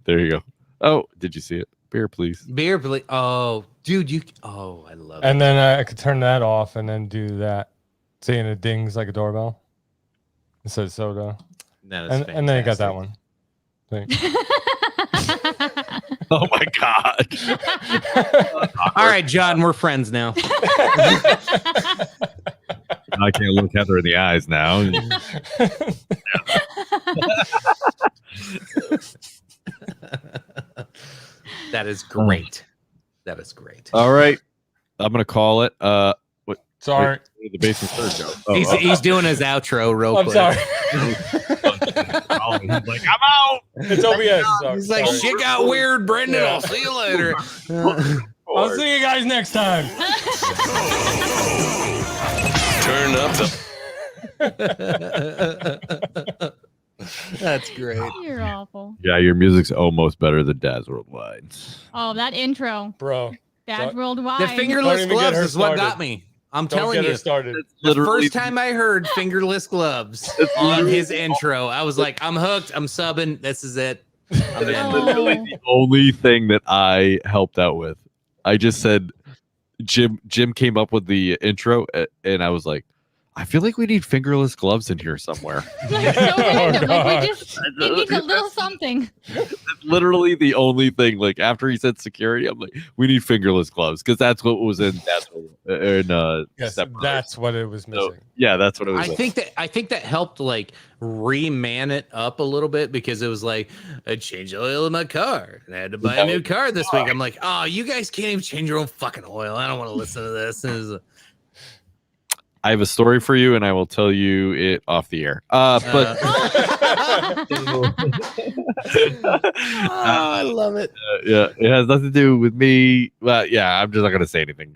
there you go. Oh, did you see it? Beer, please. Beer, please. Oh, dude, I love it. And then I could turn that off and then do that. See, and it dings like a doorbell. It says soda. And then you got that one. Thanks. Oh my God. All right, John, we're friends now. I can't look Heather in the eyes now. That is great. That is great. All right. I'm gonna call it. Sorry. The basement third joke. He's doing his outro real I'm quick. sorry. He's like, I'm out. It's OBS. Sorry. He's like, Sorry. shit got weird, Brendan. Yeah. I'll see you later. I'll see you guys next time. Turn up the That's great. You're awful. Yeah, your music's almost better than Dad's Worldwide. Oh, that intro. Bro. Dad's So- Worldwide. The fingerless Don't even get gloves her is what started. got me. I'm Don't telling get her you. started. The first time I heard fingerless gloves on his intro, I was like, I'm hooked. I'm subbing. This is it. I'm in. Literally Oh. the only thing that I helped out with. I just said Jim came up with the intro and I was like, I feel like we need fingerless gloves in here somewhere. Like, so random. Like, God. we just it needs a little something. That's literally the only thing. Like after he said security, I'm like, we need fingerless gloves because that's what was in Yes, Step Brothers. that's what it was So, missing. yeah, that's what it was. I think that helped like reman it up a little bit because it was like I changed the oil in my car and I had to buy a new car this week. I'm like, oh, you guys can't even change your own fucking oil. I don't want to listen to this. And it was, I have a story for you, and I will tell you it off the air. But I love it. yeah, it has nothing to do with me. Well, yeah, I'm just not gonna say anything.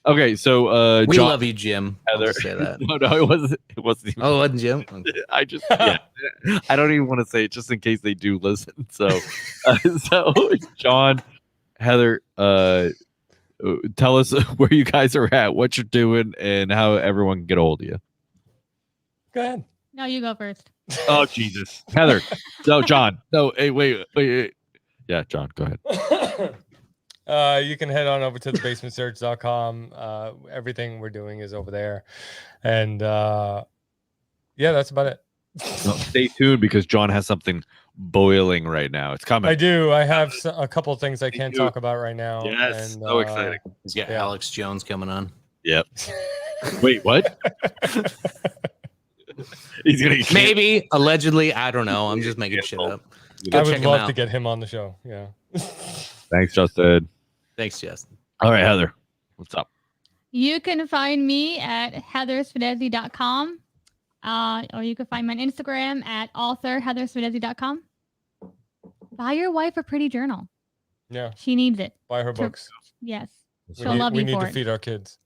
Okay, so We John, love you, Jim. I'll Heather. just say that. no, it wasn't. It wasn't even. Oh, it wasn't Jim. Okay. I just, yeah, I don't even want to say it just in case they do listen. So, so John, Heather, tell us where you guys are at, what you're doing, and how everyone can get a hold of you. Go ahead. No, you go first. Oh Jesus, Heather. No, John. No, hey, wait. Yeah, John, go ahead. You can head on over to thebasementsearch.com. Everything we're doing is over there. And yeah, that's about it. No, stay tuned because John has something boiling right now. It's coming. I do. I have a couple things I can't do. talk about right now. Yes, and, so exciting. He's got Yeah. Alex Jones coming on. Yep. Wait, what? He's gonna get Maybe, allegedly. I don't know. I'm just making shit up. Go I check would him love out. to get him on the show. Yeah. Thanks, Justin. Thanks, Justin. All right, Heather, what's up? You can find me at heathersfidesi.com. Or you can find me on Instagram at authorheathersfidesi.com. Buy your wife a pretty journal. Yeah. She needs it. Buy her Sure. books. Yes. We She'll need, love we you need for to it. feed our kids.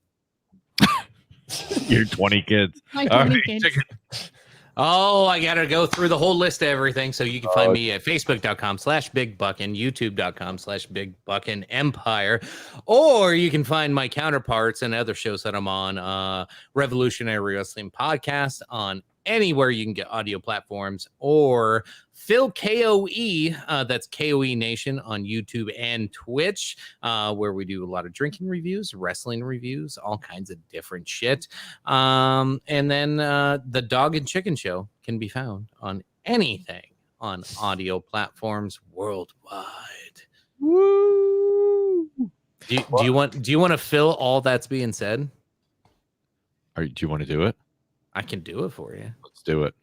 You're 20 kids. My All 20 right, kids. check it. Oh, I got to go through the whole list of everything. So you can find Oh. me at facebook.com/bigbuckin, youtube.com/bigbuckin empire, or you can find my counterparts and other shows that I'm on, Revolutionary Wrestling Podcast on anywhere you can get audio platforms, or Phil KOE, that's KOE Nation on YouTube and Twitch, where we do a lot of drinking reviews, wrestling reviews, all kinds of different shit. And then the Dog and Chicken Show can be found on anything on audio platforms worldwide. Woo! Do you want to fill all that's being said? Do you want to do it? I can do it for you. Let's do it.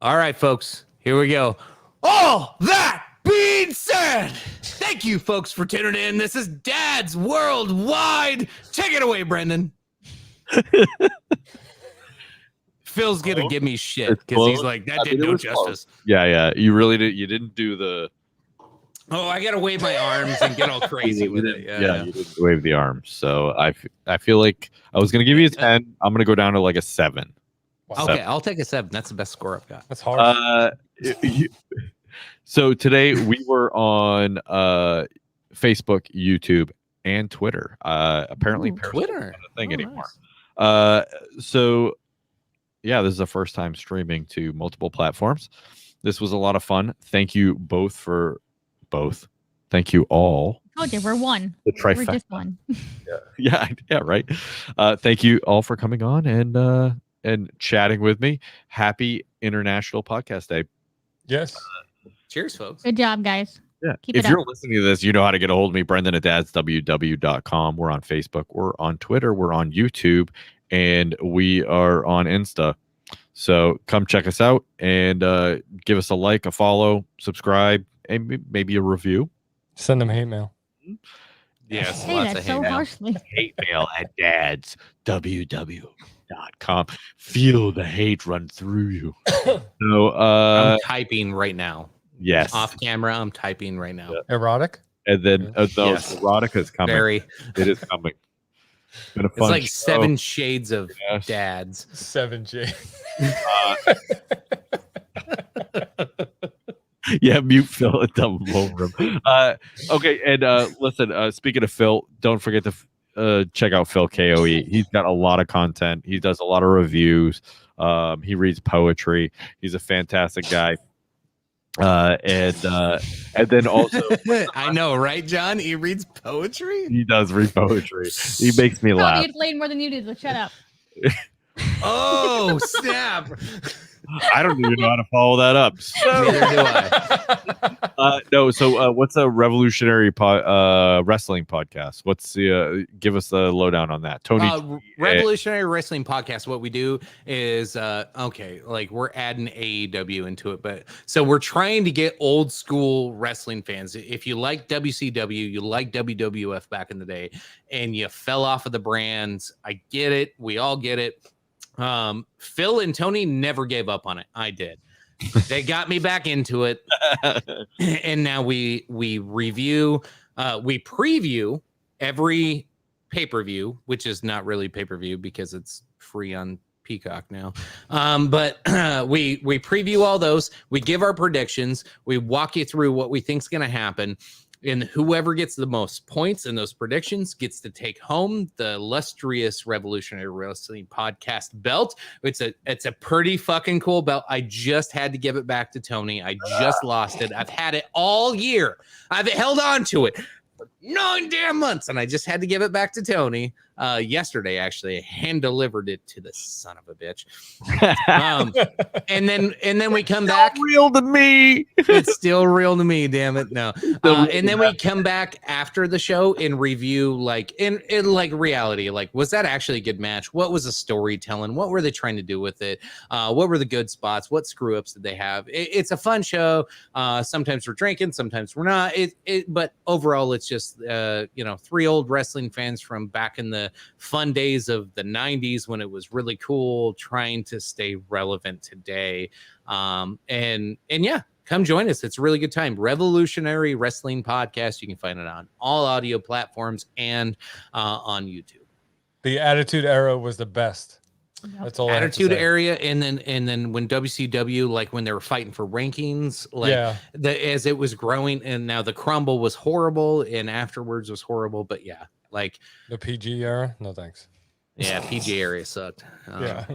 All right, folks, here we go. All that being said, thank you, folks, for tuning in. This is Dad's Worldwide. Take it away, Brendan. Phil's gonna give me shit It's because he's close. like, that I didn't mean, it do was close. justice. Yeah. You really did. You didn't do the. Oh, I gotta wave my arms and get all crazy with it. Yeah, you didn't wave the arms. So I feel like I was gonna give you a 10. I'm gonna go down to like a 7. Wow. Okay, I'll take a 7. That's the best score I've got. That's hard. So today we were on Facebook, YouTube, and Twitter. Apparently, Ooh, Periscope's Twitter. not a thing Oh, anymore. nice. So yeah, this is the first time streaming to multiple platforms. This was a lot of fun. Thank you both for both. Thank you all. Told you, we're one. The We're trifecta. just one. Yeah, right. Thank you all for coming on and chatting with me. Happy International Podcast Day. Yes. Cheers, folks. Good job, guys. Yeah. Keep If it you're up. listening to this, you know how to get a hold of me, Brendan at dadsww.com. We're on Facebook, we're on Twitter, we're on YouTube, and we are on Insta. So come check us out and give us a like, a follow, subscribe, and maybe a review. Send them hate mail. Yes, Say lots that of so hate mail. harshly. Hate mail at dadsww.com. Feel the hate run through you. So, I'm typing right now. yes. Off camera, I'm typing right now. Yeah. Erotic? And then no, Yes. erotica is coming. Very. It is coming. It's been a It's fun like show. 7 shades of Yes. dads. 7J. Yeah, mute Phil and dump him over him. Okay, and listen, speaking of Phil, don't forget to check out Phil Koe. He's got a lot of content. He does a lot of reviews. He reads poetry. He's a fantastic guy. And then also I know, right, John? He reads poetry. he does read poetry. He makes me Probably laugh. gets laid more than you do, so shut up. Oh snap! I don't even know how to follow that up. So, Neither do I. no. So, what's a revolutionary wrestling podcast? What's the? Give us the lowdown on that, Tony. Revolutionary Wrestling Podcast. What we do is okay, like we're adding AEW into it, but so we're trying to get old school wrestling fans. If you like WCW, you like WWF back in the day, and you fell off of the brands, I get it. We all get it. Phil and Tony never gave up on it. I did. They got me back into it, and now we review, we preview every pay-per-view, which is not really pay-per-view because it's free on Peacock now. But we preview all those. We give our predictions. We walk you through what we think's going to happen. And whoever gets the most points in those predictions gets to take home the illustrious Revolutionary Wrestling Podcast belt. It's a pretty fucking cool belt. I just had to give it back to Tony. I just lost it. I've had it all year. I've held on to it for 9 damn months, and I just had to give it back to Tony yesterday. Actually, I hand delivered it to the son of a bitch. And then we come back. Real to me. It's still real to me, damn it. No. And then we come back after the show and review like in like reality. Like, was that actually a good match? What was the storytelling? What were they trying to do with it? What were the good spots? What screw ups did they have? It's a fun show. Sometimes we're drinking, sometimes we're not. But overall, it's just 3 old wrestling fans from back in the fun days of the 90s when it was really cool, trying to stay relevant today. And yeah, come join us. It's a really good time. Revolutionary Wrestling Podcast. You can find it on all audio platforms and on YouTube. The Attitude Era was the best. That's all. Attitude Area, and then when WCW, like when they were fighting for rankings, like as it was growing, and now the Crumble was horrible, and afterwards was horrible. But yeah, like the PG era. No thanks. Yeah, PG area sucked. Yeah,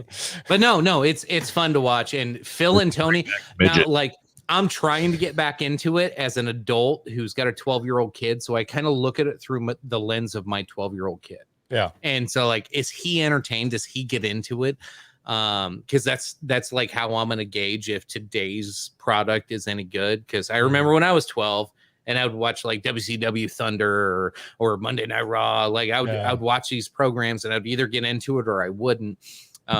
but no, it's fun to watch. And Phil and Tony, now, like I'm trying to get back into it as an adult who's got a 12-year-old kid, so I kind of look at it through the lens of my 12-year-old kid. Yeah. And so like, is he entertained? Does he get into it? Because that's like how I'm going to gauge if today's product is any good. Because I remember when I was 12 and I would watch like WCW Thunder or Monday Night Raw. Like I would watch these programs and I'd either get into it or I wouldn't.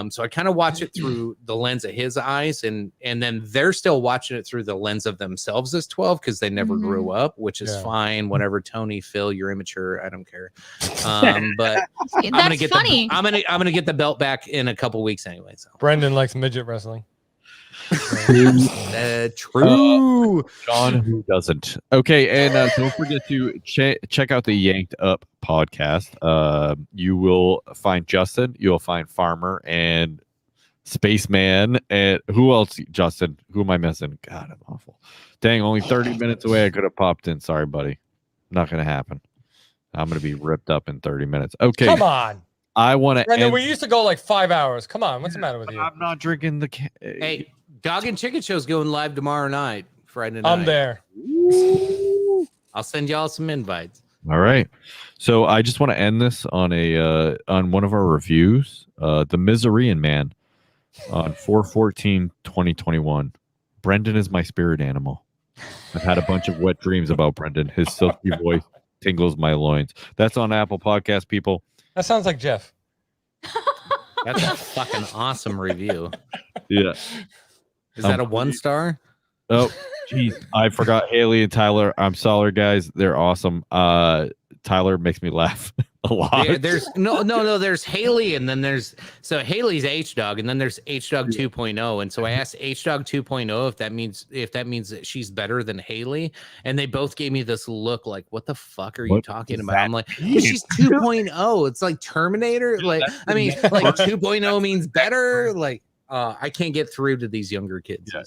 So I kind of watch it through the lens of his eyes, and then they're still watching it through the lens of themselves as 12 because they never grew up, which is fine. Whatever, Tony, Phil, you're immature. I don't care. But I'm gonna get funny. I'm gonna get the belt back in a couple weeks anyway. So Brendan likes midget wrestling. True. John, who doesn't? Okay, and don't forget to check out the Yanked Up podcast. You will find Justin, you'll find Farmer and Spaceman, and who else? Justin, who am I missing? God, I'm awful. Dang, only 30 minutes away. I could have popped in. Sorry, buddy. Not gonna happen. I'm gonna be ripped up in 30 minutes. Okay, come on. I want to. Brendan, we used to go like 5 hours. Come on, what's the matter with you? I'm not drinking the. Hey, Dog and Chicken Show's going live tomorrow night, Friday night. I'm there. I'll send y'all some invites. All right. So I just want to end this on on one of our reviews. The Miserian Man on 4/14/2021. Brendan is my spirit animal. I've had a bunch of wet dreams about Brendan. His silky voice tingles my loins. That's on Apple Podcast, people. That sounds like Jeff. That's a fucking awesome review. Yeah. Is that a 1-star? Oh, geez. I forgot Haley and Tyler. I'm sorry, guys. They're awesome. Tyler makes me laugh a lot. Yeah, there's no. There's Haley, and then Haley's H-Dog, and then there's H-Dog 2.0. And so I asked H-Dog 2.0 if that means that she's better than Haley, and they both gave me this look like, "What the fuck are you talking about?" I'm like, "She's 2.0. It's like Terminator. Like, I mean, like 2.0 means better. Like." I can't get through to these younger kids. Yeah,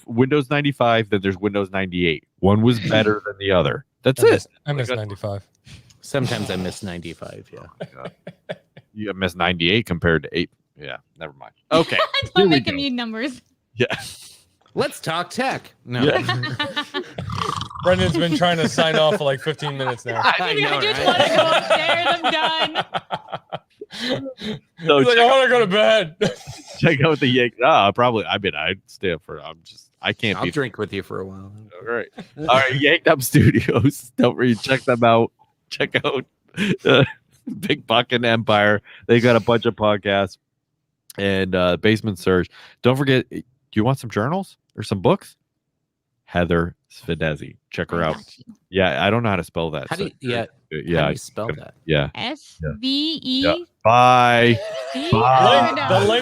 Windows 95, then there's Windows 98. One was better than the other. That's it. I miss 95. Sometimes I miss 95. Yeah. You missed 98 compared to 8. Yeah, never mind. Okay. Here Don't we make go. him use numbers. Yeah. Let's talk tech. No. Yeah. Brendan's been trying to sign off for like 15 minutes now. I know, I just right? want to go upstairs. I'm done. So He's like, I want to go to bed. check out the Yank. Probably. I mean, I'd stay up for. I can't I'll be. drink with you for a while. All right. All right. Yanked Up Studios. Don't forget, check them out. Check out Big Buck and Empire. They got a bunch of podcasts and Basement Surge. Don't forget, do you want some journals or some books? Heather Svedezi. Check her I out. got you. Yeah, I don't know how to spell that. How do you, yeah, how Yeah. do you spell that? Yeah. SVE. Bye. See? Bye. I figured it The out. link